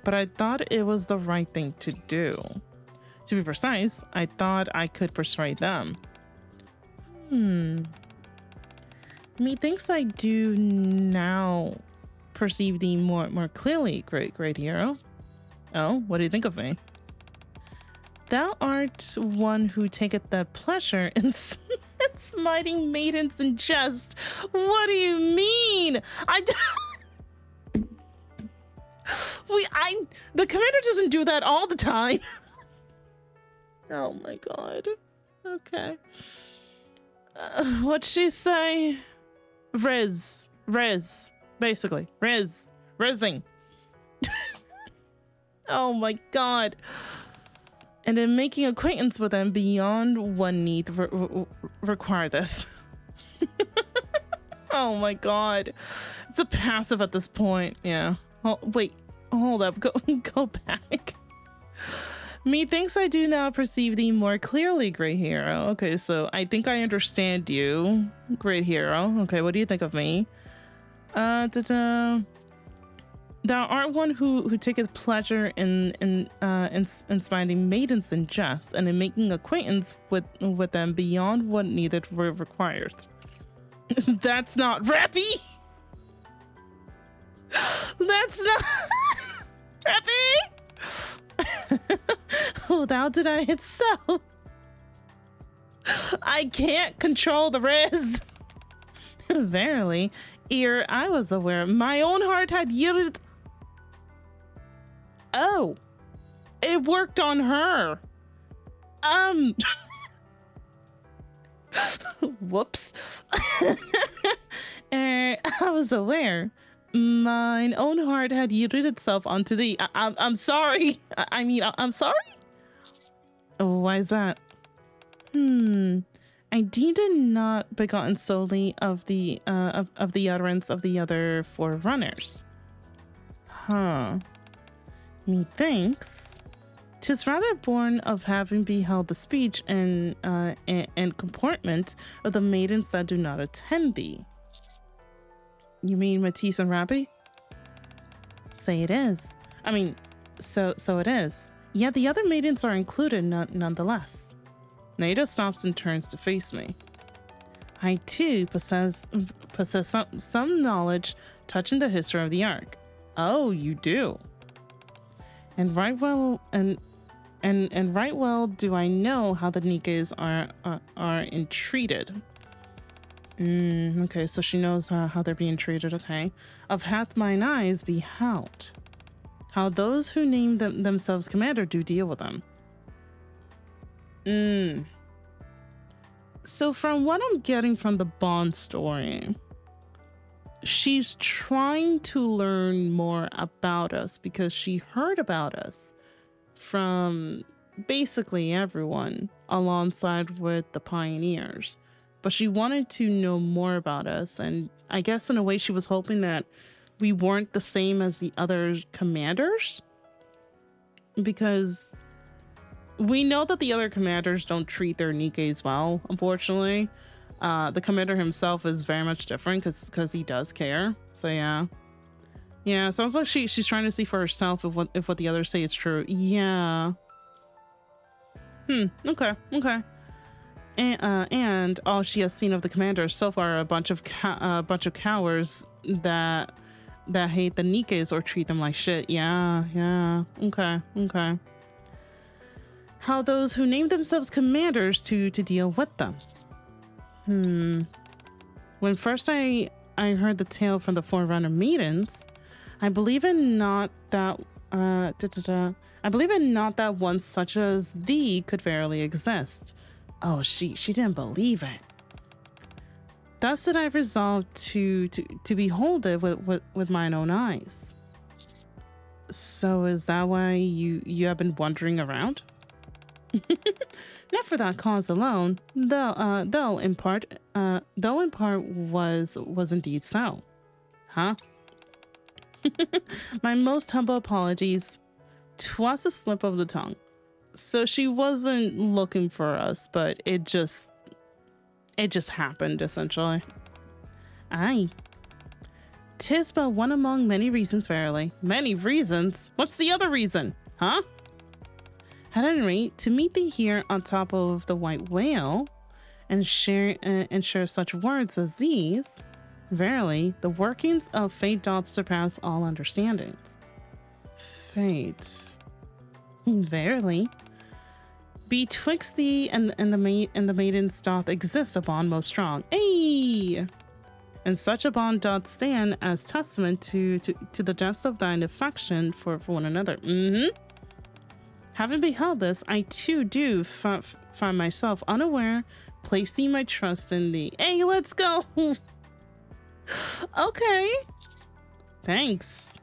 A: but I thought it was the right thing to do. To be precise, I thought I could persuade them. Methinks I do now perceive thee more clearly, great hero. Oh, what do you think of me? Thou art one who taketh the pleasure in smiting maidens in jest. What do you mean? The commander doesn't do that all the time. Oh my god. Okay. What'd she say? Riz, basically. Rizzing. Oh my god. And in making acquaintance with them beyond one need requireth. Oh my god. It's a passive at this point. Yeah. Oh, wait. Hold up. Go back. Methinks I do now perceive thee more clearly, great hero. Okay, so I think I understand you, great hero. Okay, what do you think of me? Thou art one who taketh pleasure in smiting maidens in jest, and in making acquaintance with them beyond what needed requires. That's not rappy. That's not rappy. Oh, thou did I it so. I can't control the riz. Verily, ere I was aware, my own heart had yielded. Oh, it worked on her. Whoops. I was aware. Mine own heart had yielded itself unto thee. I'm sorry. I'm sorry. Why is that? I deemed it not begotten solely of the utterance of the other 4 runners. Methinks 'tis rather born of having beheld the speech and comportment of the maidens that do not attend thee. You mean Matisse and Rabbi? Say it is. I mean, so it is. Yet the other maidens are included nonetheless. Nayuta stops and turns to face me. I too possess some knowledge touching the history of the Ark. Oh, you do. And right well right well do I know how the Nikkes are entreated. Okay, so she knows how they're being treated. Okay, of hath mine eyes beheld how those who name themselves commander do deal with them. So from what I'm getting from the Bond story, she's trying to learn more about us because she heard about us from basically everyone alongside with the pioneers. but she wanted to know more about us. And I guess in a way she was hoping that we weren't the same as the other commanders, because we know that the other commanders don't treat their Nikkes well, unfortunately. The commander himself is very much different because he does care. So yeah. Yeah, sounds like she's trying to see for herself if what the others say is true. Yeah. Okay. And all she has seen of the commanders so far are a bunch of cowards that hate the Nikkes or treat them like shit. Yeah. Okay. How those who name themselves commanders to deal with them? When first I heard the tale from the Forerunner maidens, I believe in not that I believe in not that one such as thee could verily exist. Oh, she didn't believe it. Thus did I resolve to behold it with mine own eyes. So is that why you have been wandering around? Not for that cause alone, though in part was indeed so. Huh? My most humble apologies. 'Twas a slip of the tongue. So she wasn't looking for us, but it just happened, essentially. Aye. 'Tis but one among many reasons, verily. Many reasons? What's the other reason? Huh? At any rate, to meet thee here on top of the white whale and share such words as these, verily, the workings of fate doth surpass all understandings. Fate. Verily. Betwixt thee and the maidens doth exist a bond most strong. Ay! And such a bond doth stand as testament to the depths of thine affection for one another. Having beheld this, I too do find myself unaware, placing my trust in thee. Hey, let's go! Okay. Thanks.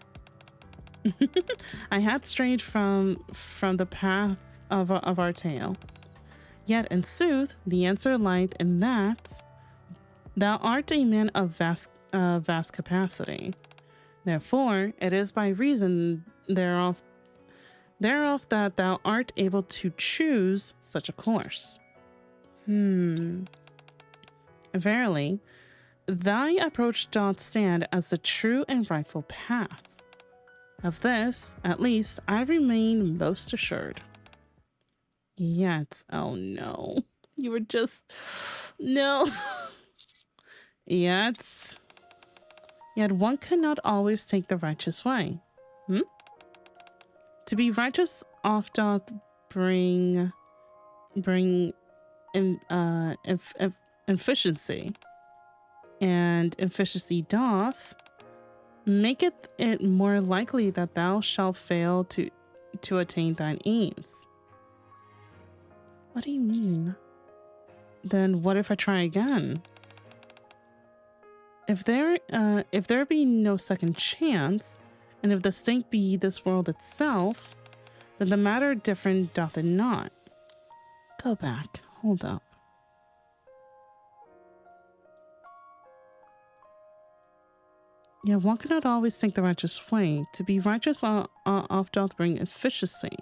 A: I had strayed from the path of our tale. Yet in sooth, the answer lieth in that thou art a man of vast capacity. Therefore, it is by reason thereof that thou art able to choose such a course. Verily, thy approach doth stand as the true and rightful path. Of this, at least, I remain most assured. Yet, oh no, you were just, no. Yet one cannot always take the righteous way. To be righteous oft doth bring efficiency, and efficiency doth maketh it more likely that thou shalt fail to attain thine aims. What do you mean? Then what if I try again? If there be no second chance, and if the stake be this world itself, then the matter different doth it not. Go back. Hold up. Yeah, one cannot always take the righteous way. To be righteous oft doth bring efficiency.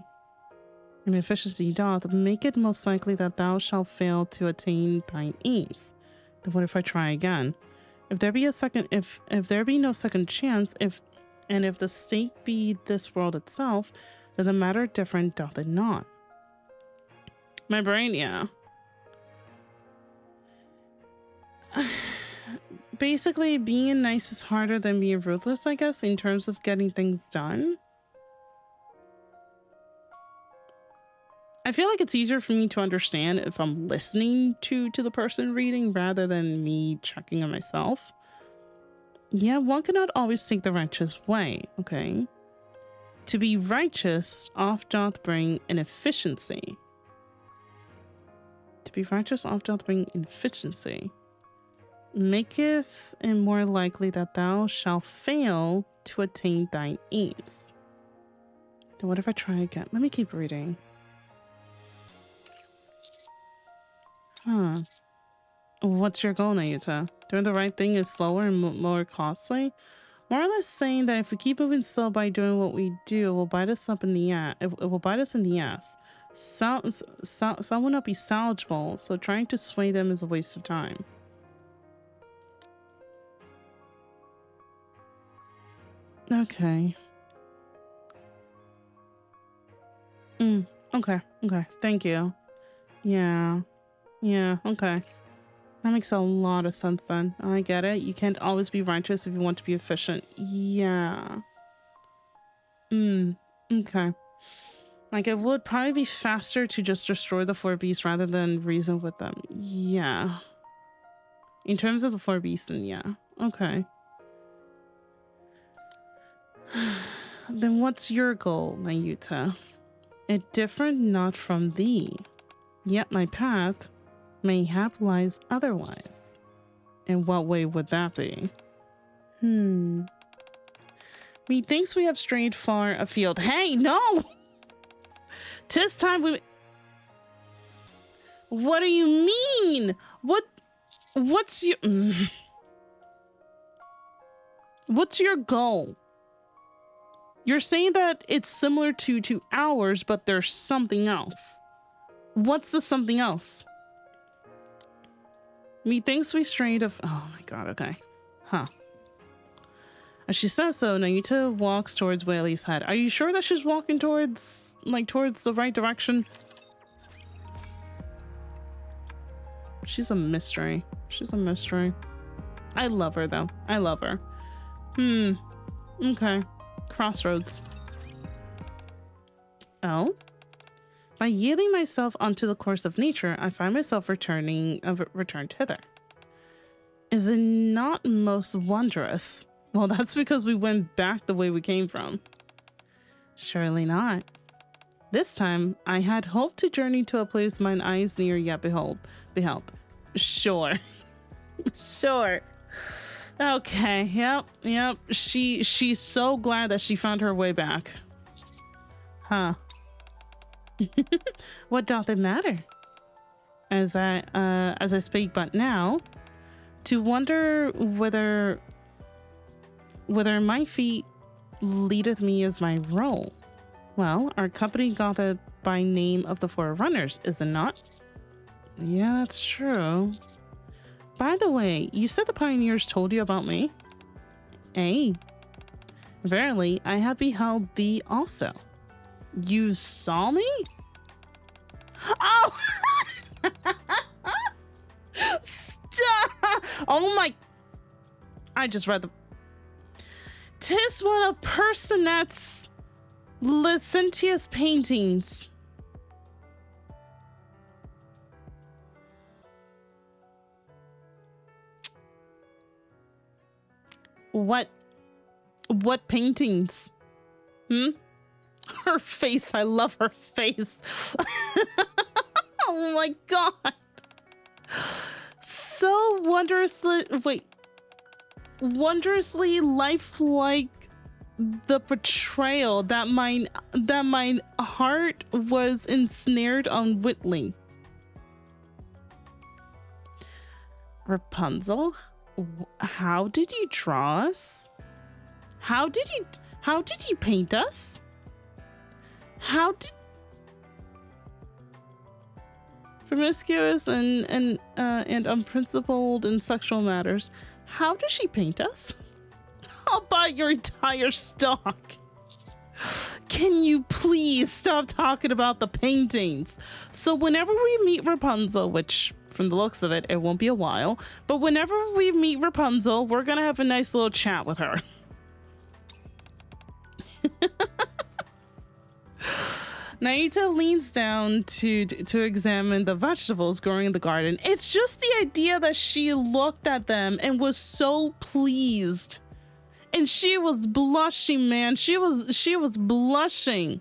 A: And efficiency doth make it most likely that thou shalt fail to attain thine aims. Then what if I try again? If there be no second chance, if the stake be this world itself, then the matter different doth it not. My brain, yeah. Basically, being nice is harder than being ruthless, I guess, in terms of getting things done. I feel like it's easier for me to understand if I'm listening to the person reading rather than me checking on myself. Yeah, one cannot always take the righteous way, okay? To be righteous oft doth bring an efficiency. To be righteous oft doth bring efficiency. Maketh it more likely that thou shalt fail to attain thine aims. Then what if I try again? Let me keep reading. What's your goal, Nayuta? Doing the right thing is slower and more costly? More or less saying that if we keep moving slow by doing what we do, it will bite us up in the ass. It will bite us in the ass. Some will not be salvageable, so trying to sway them is a waste of time. Okay. Okay. Thank you. Yeah, okay. That makes a lot of sense then. I get it. You can't always be righteous if you want to be efficient. Yeah. Okay. Like, it would probably be faster to just destroy the 4 beasts rather than reason with them. Yeah. In terms of the 4 beasts, then yeah. Okay. Then what's your goal, Nayuta? It different not from thee. Yet my path mayhap lies otherwise. In what way would that be? Methinks we have strayed far afield. Hey, no! 'Tis time we... What do you mean? What's your... What's your goal? You're saying that it's similar to ours, but there's something else. What's the something else? Methinks we strayed of... Oh my god, okay. Huh. As she says so, Nayuta walks towards Whaley's head. Are you sure that she's walking towards, like, towards the right direction? She's a mystery. She's a mystery. I love her, though. I love her. Okay. Crossroads. Oh? By yielding myself onto the course of nature, I find myself returned hither. Is it not most wondrous? Well, that's because we went back the way we came from. Surely not. This time, I had hoped to journey to a place mine eyes near yet beheld. Sure. Sure. Okay, yep. She's so glad that she found her way back. Huh. What doth it matter? As I speak but now, to wonder whether my feet leadeth me as my role. Well, our company got it by name of the 4 runners, is it not? Yeah, that's true. By the way, you said the pioneers told you about me? Eh? Verily, I have beheld thee also. You saw me? Oh! Stop! Oh my... I just read the... 'Tis one of Personet's licentious paintings. What paintings? Her face, I love her face. Oh my god. So wondrously lifelike the betrayal that mine heart was ensnared on Whitley. Rapunzel? How did you draw us? How did you paint us? Promiscuous and unprincipled in sexual matters. How does she paint us? I'll buy your entire stock. Can you please stop talking about the paintings? So whenever we meet Rapunzel, which from the looks of it, it won't be a while, but whenever we meet Rapunzel, we're gonna have a nice little chat with her. Nayuta leans down to examine the vegetables growing in the garden. It's just the idea that she looked at them and was so pleased. And she was blushing, man. She was blushing.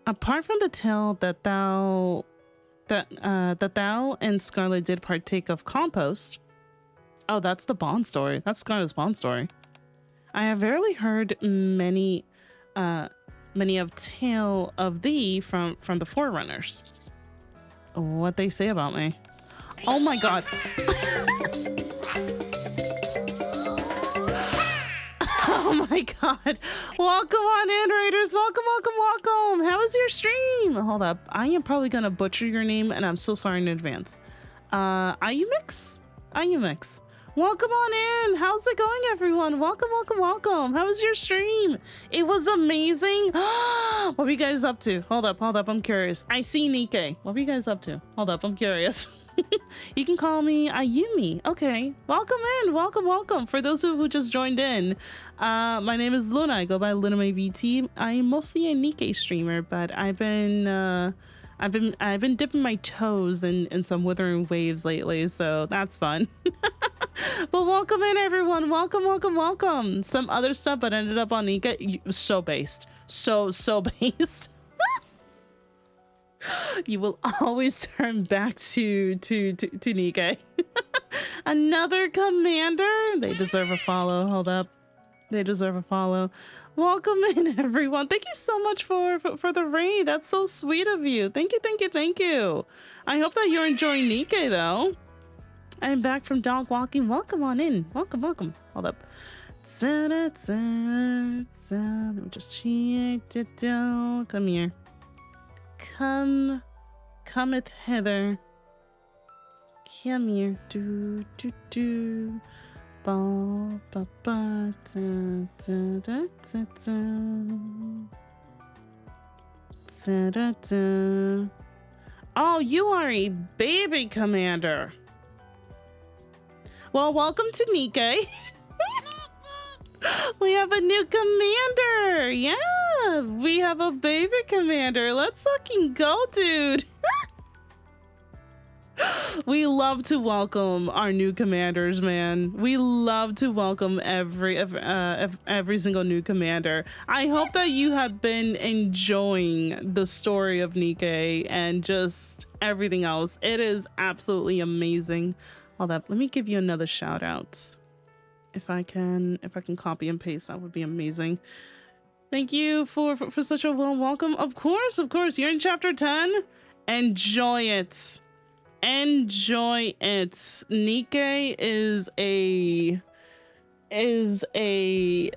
A: Apart from the tale that thou and Scarlet did partake of compost. Oh, that's the Bond story. That's Scarlet's Bond story. I have rarely heard many of tale of thee from the Forerunners. What they say about me? Oh my god. Oh my god. Welcome on in, Raiders. Welcome, welcome, welcome. How was your stream? Hold up. I am probably gonna butcher your name and I'm so sorry in advance. Ayumix? Ayumix. Welcome on in. How's it going, everyone? Welcome, welcome, welcome. How was your stream? It was amazing. What were you guys up to? Hold up, I'm curious. I see Nikke. What were you guys up to? Hold up, I'm curious. You can call me Ayumi. Okay, welcome in, welcome, welcome. For those who just joined in, my name is Luna. I go by lunamayvt. I'm mostly a Nikke streamer, but I've been dipping my toes in some Withering Waves lately, so that's fun. But welcome in, everyone. Welcome, welcome, welcome. Some other stuff, but ended up on Nikke. So based, so based. You will always turn back to Nikke. Another commander. They deserve a follow. Hold up. They deserve a follow. Welcome in, everyone. Thank you so much for the raid. That's so sweet of you. Thank you, thank you, thank you. I hope that you're enjoying Nikke, though. I'm back from dog walking. Welcome on in. Welcome, welcome. Hold up. Let me just come here. Cometh hither. Come here. Do. Ba, ba, ba, da, da, da, da, da, da. Oh, you are a baby commander. Well, welcome to Nikke. We have a new commander. Yeah, we have a baby commander. Let's fucking go, dude. We love to welcome our new commanders, man. We love to welcome every single new commander. I hope that you have been enjoying the story of Nikke and just everything else. It is absolutely amazing. Hold up, let me give you another shout out. If I can copy and paste, that would be amazing. Thank you for such a warm welcome. Of course, you're in chapter 10. Enjoy it. Enjoy it. Nikke is a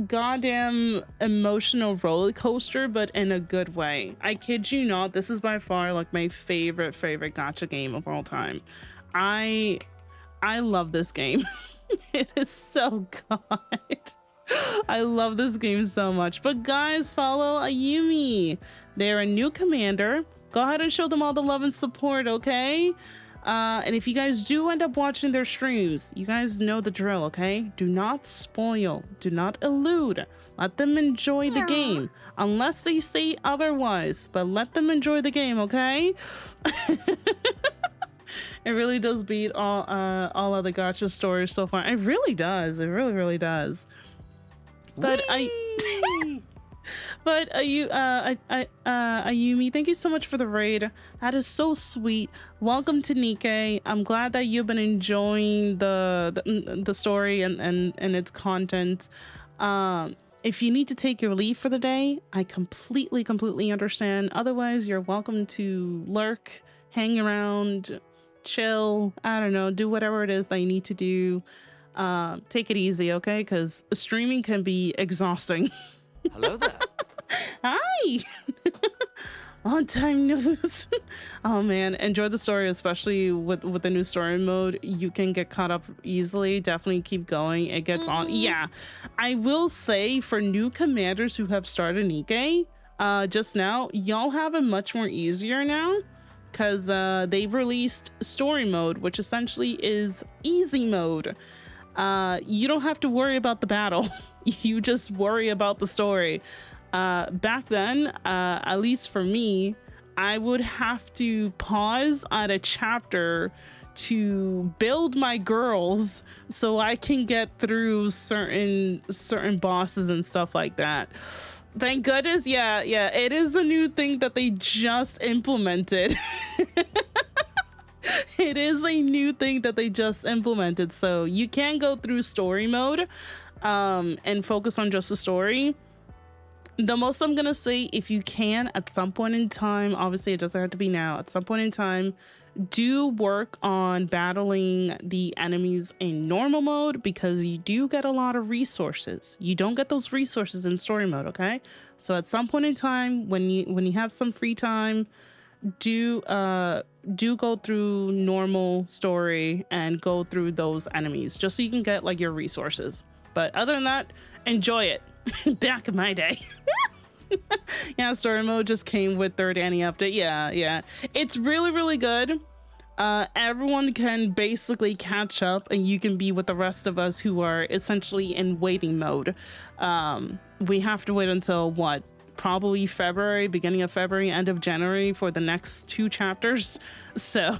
A: goddamn emotional roller coaster, but in a good way. I kid you not, this is by far like my favorite gacha game of all time. I love this game. It is so good. I love this game so much. But guys, follow Ayumi. They're a new commander. Go ahead and show them all the love and support, okay? And if you guys do end up watching their streams, you guys know the drill, okay? Do not spoil. Do not elude. Let them enjoy the game. Unless they say otherwise. But let them enjoy the game, okay? It really does beat all other gacha stories so far. It really does. It really does. But Ayumi, thank you so much for the raid. That is so sweet. Welcome to Nikke. I'm glad that you've been enjoying the story and its content. If you need to take your leave for the day, I completely understand. Otherwise, you're welcome to lurk, hang around, chill, I don't know, do whatever it is that you need to do. Take it easy, okay? Because streaming can be exhausting.
E: Hello there.
A: Hi. On time news. Oh man, enjoy the story, especially with the new story mode. You can get caught up easily. Definitely keep going. It gets on. Yeah, I will say for new commanders who have started Nikke just now, y'all have it much more easier now. Because they've released story mode, which essentially is easy mode. You don't have to worry about the battle. You just worry about the story. Back then, at least for me, I would have to pause at a chapter to build my girls so I can get through certain bosses and stuff like that. Thank goodness. Yeah, it is the new thing that they just implemented. It is a new thing that they just implemented, so you can go through story mode and focus on just the story. The most I'm gonna say, if you can, at some point in time, obviously it doesn't have to be now, at some point in time, do work on battling the enemies in normal mode, because you do get a lot of resources. You don't get those resources in story mode, okay? So at some point in time, when you have some free time, do go through normal story and go through those enemies just so you can get like your resources. But other than that, enjoy it. Back in my day. Yeah, story mode just came with third Annie update. Yeah, it's really, really good. Everyone can basically catch up, and you can be with the rest of us who are essentially in waiting mode. We have to wait until what, probably February, beginning of February, end of January for the next 2 chapters. So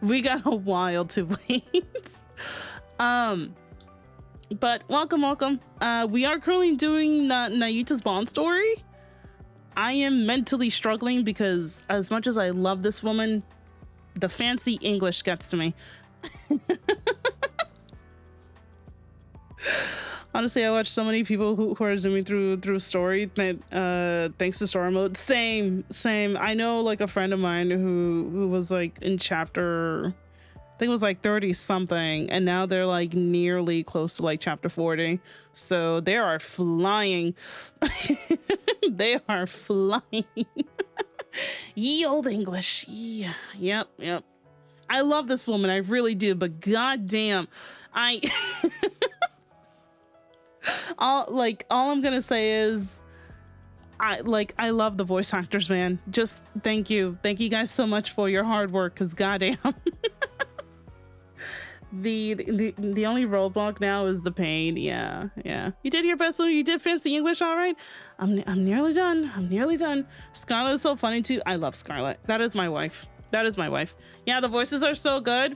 A: we got a while to wait. But welcome. We are currently doing Nayuta's Bond story. I am mentally struggling because as much as I love this woman, the fancy English gets to me. Honestly, I watch so many people who are zooming through story that thanks to story mode. Same. I know like a friend of mine who was like in chapter, I think it was like 30 something, and now they're like nearly close to like chapter 40. So they are flying. They are flying. Ye old English. Yeah. Yep. I love this woman, I really do, but goddamn, all I'm gonna say is I love the voice actors, man. Just thank you guys so much for your hard work, because goddamn. The only roadblock now is the pain. Yeah. You did your best, you did fancy English, all right. I'm nearly done. Scarlet is so funny too. I love Scarlet. That is my wife. Yeah, the voices are so good.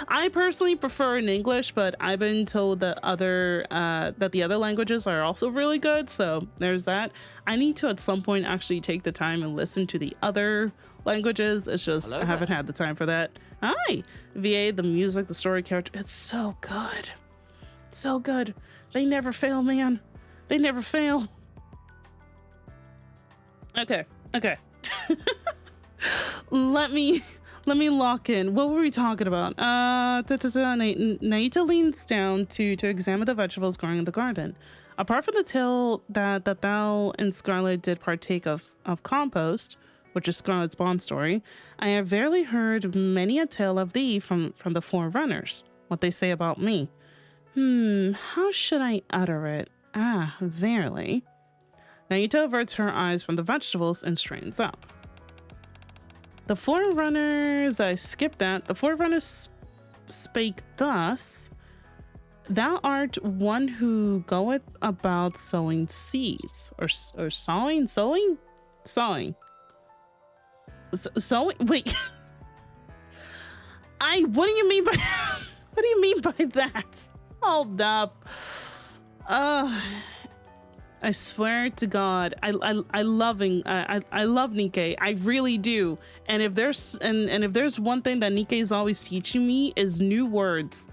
A: I personally prefer in English, but I've been told that the other languages are also really good, so there's that. I need to at some point actually take the time and listen to the other languages. It's just I haven't had the time for that. Hi, VA, the music, the story, character, it's so good. They never fail, man. They never fail. Okay. Let me lock in. What were we talking about? Nayuta leans down to examine the vegetables growing in the garden. Apart from the tale that thou and Scarlet did partake of compost, which is Scarlet's Bond story, I have verily heard many a tale of thee from the forerunners, what they say about me. How should I utter it? Verily. Nayuta averts her eyes from the vegetables and straightens up. The forerunners, I skipped that. The forerunners spake thus: thou art one who goeth about sowing seeds, or sowing. Wait. What do you mean by that? Hold up. I swear to God, I love Nikke. I really do. And if there's one thing that Nikke is always teaching me is new words.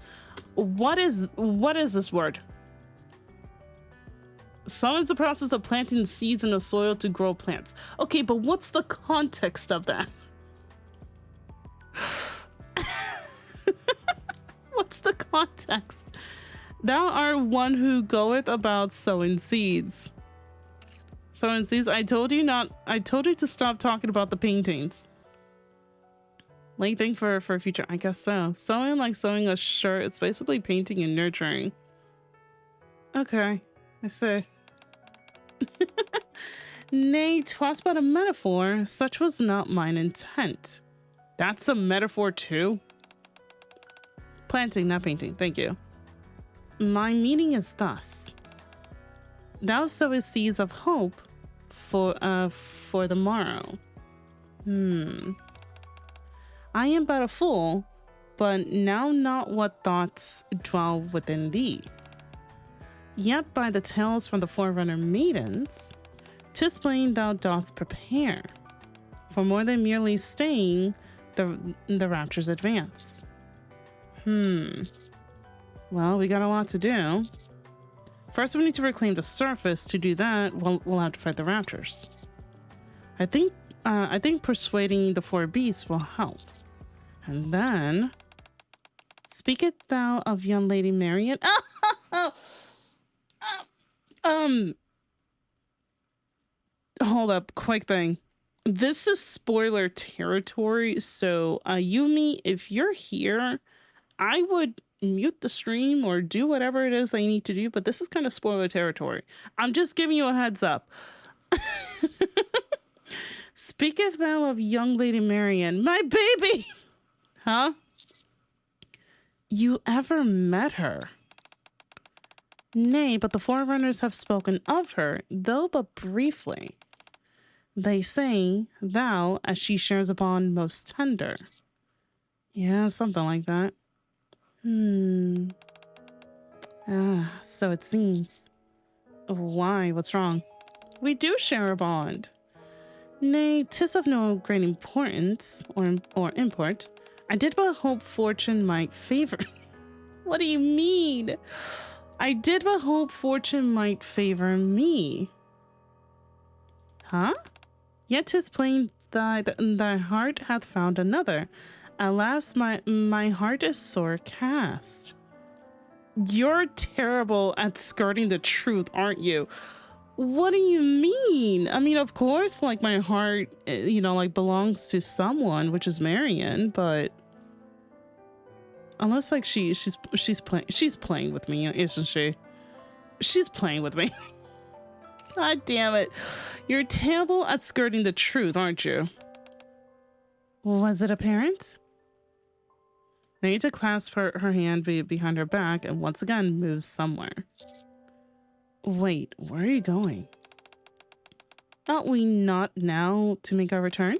A: What is this word? Sowing is the process of planting seeds in the soil to grow plants. Okay, but what's the context of that? What's the context? Thou art one who goeth about sowing seeds. Sowing seeds. I told you to stop talking about the paintings. Late thing for future, I guess so. Sewing like sewing a shirt. It's basically painting and nurturing. Okay, I see. Nay, 'twas but a metaphor. Such was not mine intent. That's a metaphor too. Planting, not painting. Thank you. My meaning is thus: thou sowest seeds of hope for the morrow. I am but a fool, but now not what thoughts dwell within thee. Yet by the tales from the forerunner maidens, 'tis plain thou dost prepare for more than merely staying the rapture's advance. Well, we got a lot to do. First, we need to reclaim the surface. To do that, we'll have to fight the raptors. I think persuading the 4 beasts will help. And then, speaketh thou of young Lady Marian? Hold up, quick thing. This is spoiler territory, so Yumi, if you're here, I would mute the stream or do whatever it is I need to do, but this is kind of spoiler territory. I'm just giving you a heads up. Speaketh thou of young Lady Marian, my baby? Huh? You ever met her? Nay, but the forerunners have spoken of her, though but briefly. They say, thou, as she shares a bond most tender. Yeah, something like that. So it seems. Why? What's wrong? We do share a bond. Nay, 'tis of no great importance or import. I did but hope fortune might favor. What do you mean? I did but hope fortune might favor me. Huh? Yet 'tis plain thy heart hath found another. Alas, my heart is sore cast. You're terrible at skirting the truth, aren't you? What do you mean? I mean, of course, like my heart, like belongs to someone, which is Marian, but unless like she's playing with me, isn't she? She's playing with me. God damn it. You're terrible at skirting the truth, aren't you? Was it apparent? Nayuta clasps her hand behind her back and once again moves somewhere. Wait, where are you going? Ought we not now to make our return?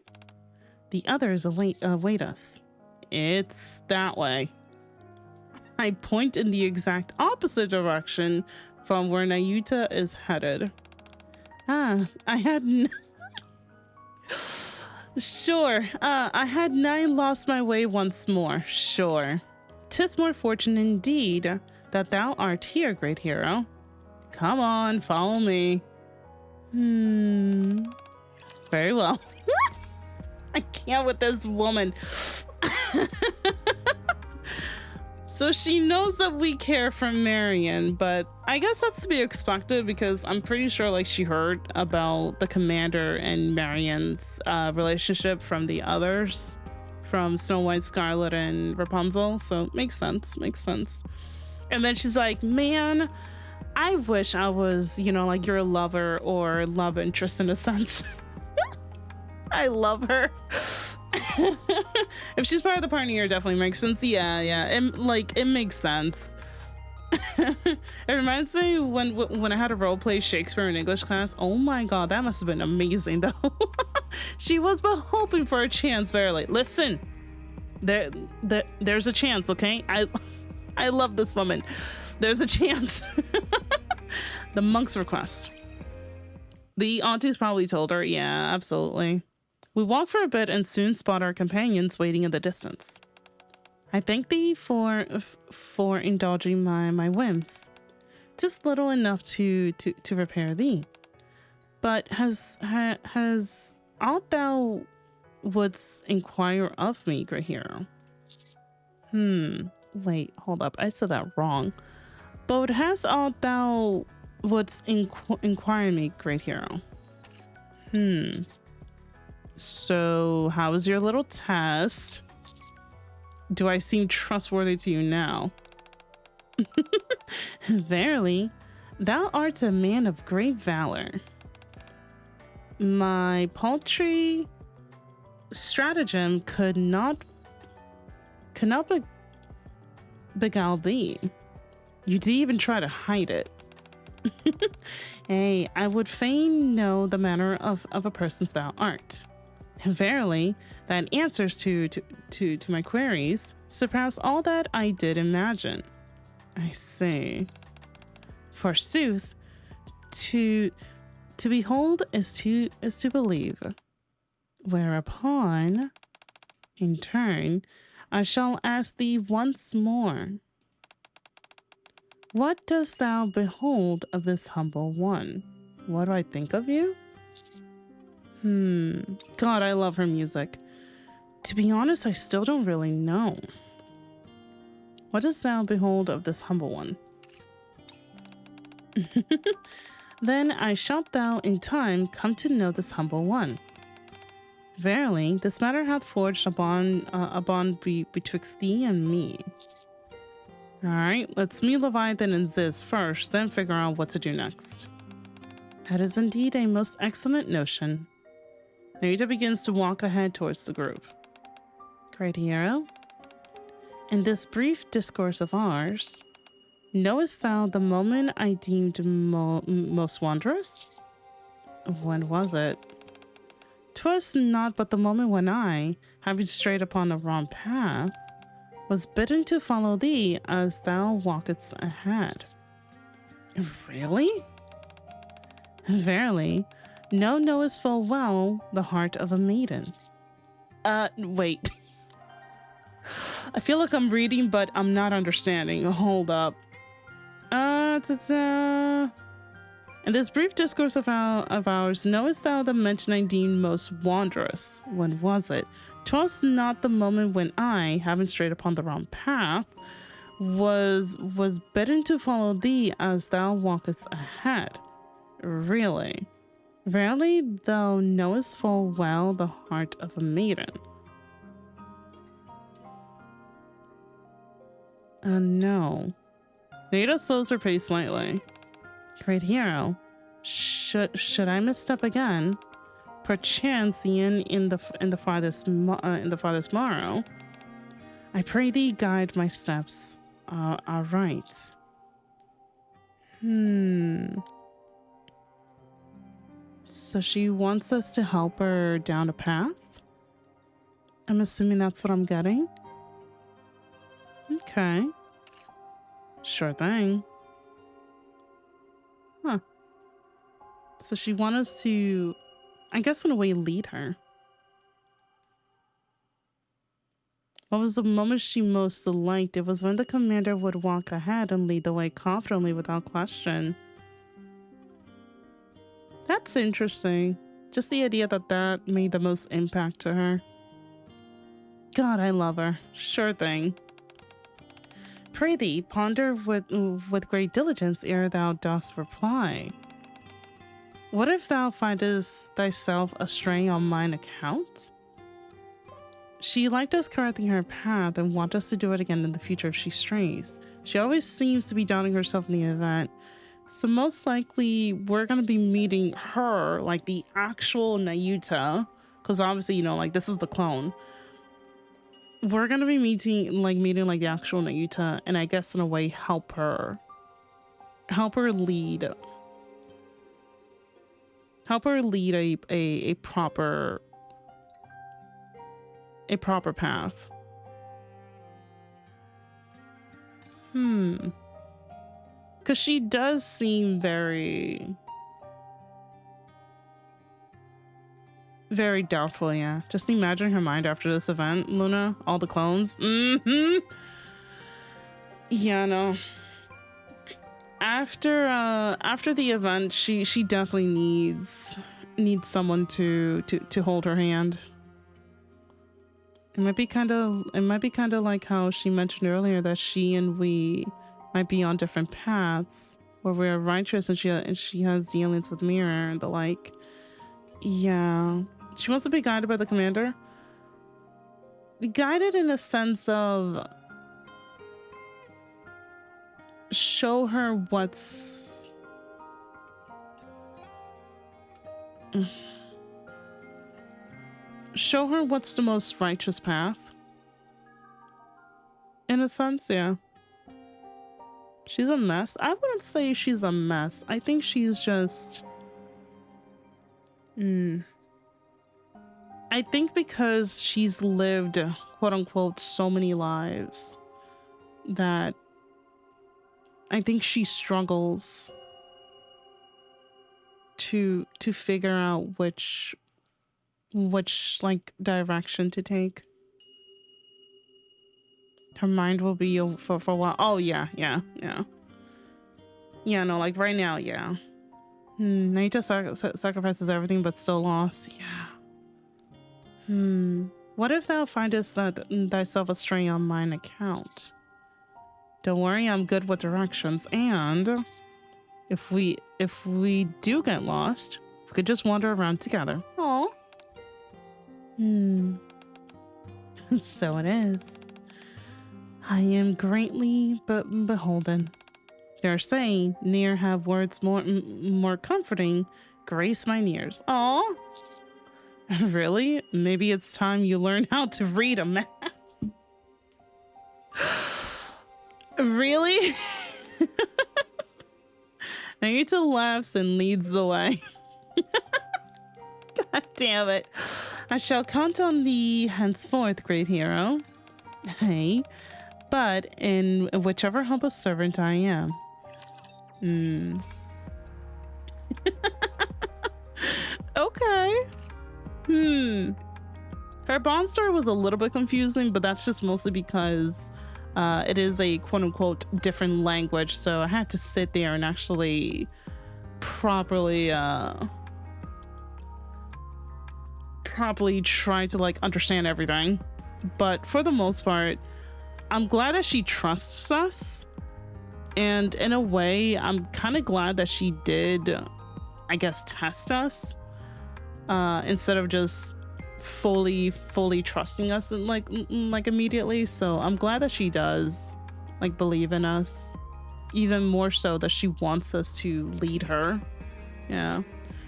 A: The others await us. It's that way. I point in the exact opposite direction from where Nayuta is headed. I had Sure, I had nigh lost my way once more, sure. 'Tis more fortune indeed that thou art here, great hero. Come on, follow me. Very well. I can't with this woman. So she knows that we care for Marian, but I guess that's to be expected because I'm pretty sure like she heard about the commander and Marian's relationship from the others, from Snow White, Scarlet, and Rapunzel. So makes sense. And then she's like, man, I wish I was, like your lover or love interest in a sense. I love her. If she's part of the party here, definitely makes sense. Yeah, it makes sense. It reminds me when I had to role play Shakespeare in English class. Oh my god, that must have been amazing though. She was but hoping for a chance, verily. Listen, there's a chance, okay? I love this woman. There's a chance. The monk's request. The aunties probably told her. Yeah, absolutely. We walk for a bit and soon spot our companions waiting in the distance. I thank thee for indulging my whims. 'Tis little enough to repair thee. But has aught thou wouldst inquire of me, great hero? Wait, hold up, I said that wrong. But has aught thou wouldst inquire me, great hero? So, how was your little test? Do I seem trustworthy to you now? Verily, thou art a man of great valor. My paltry stratagem could not beguile thee. You did even try to hide it. Hey, I would fain know the manner of a person's thou art. Verily, that answers to my queries surpass all that I did imagine. I see. Forsooth, to behold is to believe. Whereupon, in turn, I shall ask thee once more. What dost thou behold of this humble one? What do I think of you? God, I love her music. To be honest, I still don't really know. What dost thou behold of this humble one? Then I shalt thou in time come to know this humble one. Verily, this matter hath forged a bond betwixt thee and me. Alright, let's meet Leviathan and Ziz first, then figure out what to do next. That is indeed a most excellent notion. Nayuta begins to walk ahead towards the group. Great hero, in this brief discourse of ours, knowest thou the moment I deemed most wondrous? When was it? 'Twas not but the moment when I, having strayed upon the wrong path, was bidden to follow thee as thou walkest ahead. Really? Verily, no knowest full well the heart of a maiden. Wait. I feel like I'm reading, but I'm not understanding. Hold up. In this brief discourse of ours, knowest thou the mention I deemed most wondrous? When was it? 'Twas not the moment when I, having strayed upon the wrong path, was bidden to follow thee as thou walkest ahead. Really? Verily, thou knowest full well the heart of a maiden. No. Nayuta slows her pace slightly. Great hero, should I misstep again, perchance in the farthest morrow, I pray thee guide my steps aright. So she wants us to help her down a path? I'm assuming that's what I'm getting. Okay. Sure thing. Huh. So she wants us to, I guess in a way, lead her. What was the moment she most liked? It was when the commander would walk ahead and lead the way confidently without question. That's interesting. Just the idea that that made the most impact to her. God, I love her. Sure thing. Pray thee, ponder with great diligence ere thou dost reply. What if thou findest thyself astray on mine account? She liked us correcting her path and want us to do it again in the future if she strays. She always seems to be doubting herself in the event. So most likely we're going to be meeting her, like the actual Nayuta, because obviously, you know, like this is the clone. We're going to be meeting like the actual Nayuta, and I guess in a way help her lead a proper path. Because she does seem very doubtful, yeah. Just imagine her mind after this event, Luna. All the clones. Yeah, no. After the event, she definitely needs someone to hold her hand. It might be kind of like how she mentioned earlier that she and we might be on different paths, where we're righteous and she has dealings with Mirror and the like. Yeah, she wants to be guided by the commander. Guided in a sense of show her what's the most righteous path. In a sense, yeah. She's a mess. I wouldn't say she's a mess. I think she's just... I think because she's lived, quote unquote, so many lives that I think she struggles to figure out which like direction to take. Her mind will be for a while. Oh yeah. Yeah, no, like right now, yeah. Nayuta sacrifices everything but still lost. Yeah. What if thou findest thyself astray on mine account? Don't worry, I'm good with directions, and if we do get lost, we could just wander around together. Aw. So it is. I am greatly beholden. They're saying, near have words more comforting, grace mine ears. Aw. Really? Maybe it's time you learn how to read a map. Really? Nayuta laughs and leads the way. God damn it. I shall count on thee henceforth, great hero. Hey, but in whichever humble servant I am. Okay. Her bond story was a little bit confusing, but that's just mostly because it is a quote-unquote different language, so I had to sit there and actually properly try to like understand everything. But for the most part, I'm glad that she trusts us, and in a way I'm kind of glad that she did, I guess, test us instead of just fully trusting us like immediately. So I'm glad that she does like believe in us, even more so that she wants us to lead her. Yeah,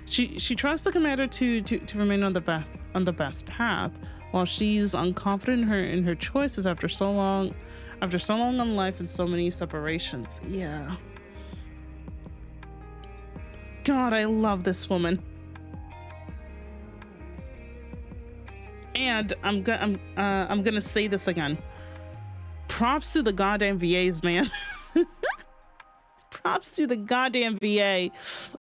A: she trusts the commander to remain on the best path, while she's unconfident in her choices after so long in life and so many separations. Yeah. God, I love this woman. And I'm gonna say this again. Props to the goddamn VAs, man. Props to the goddamn VA.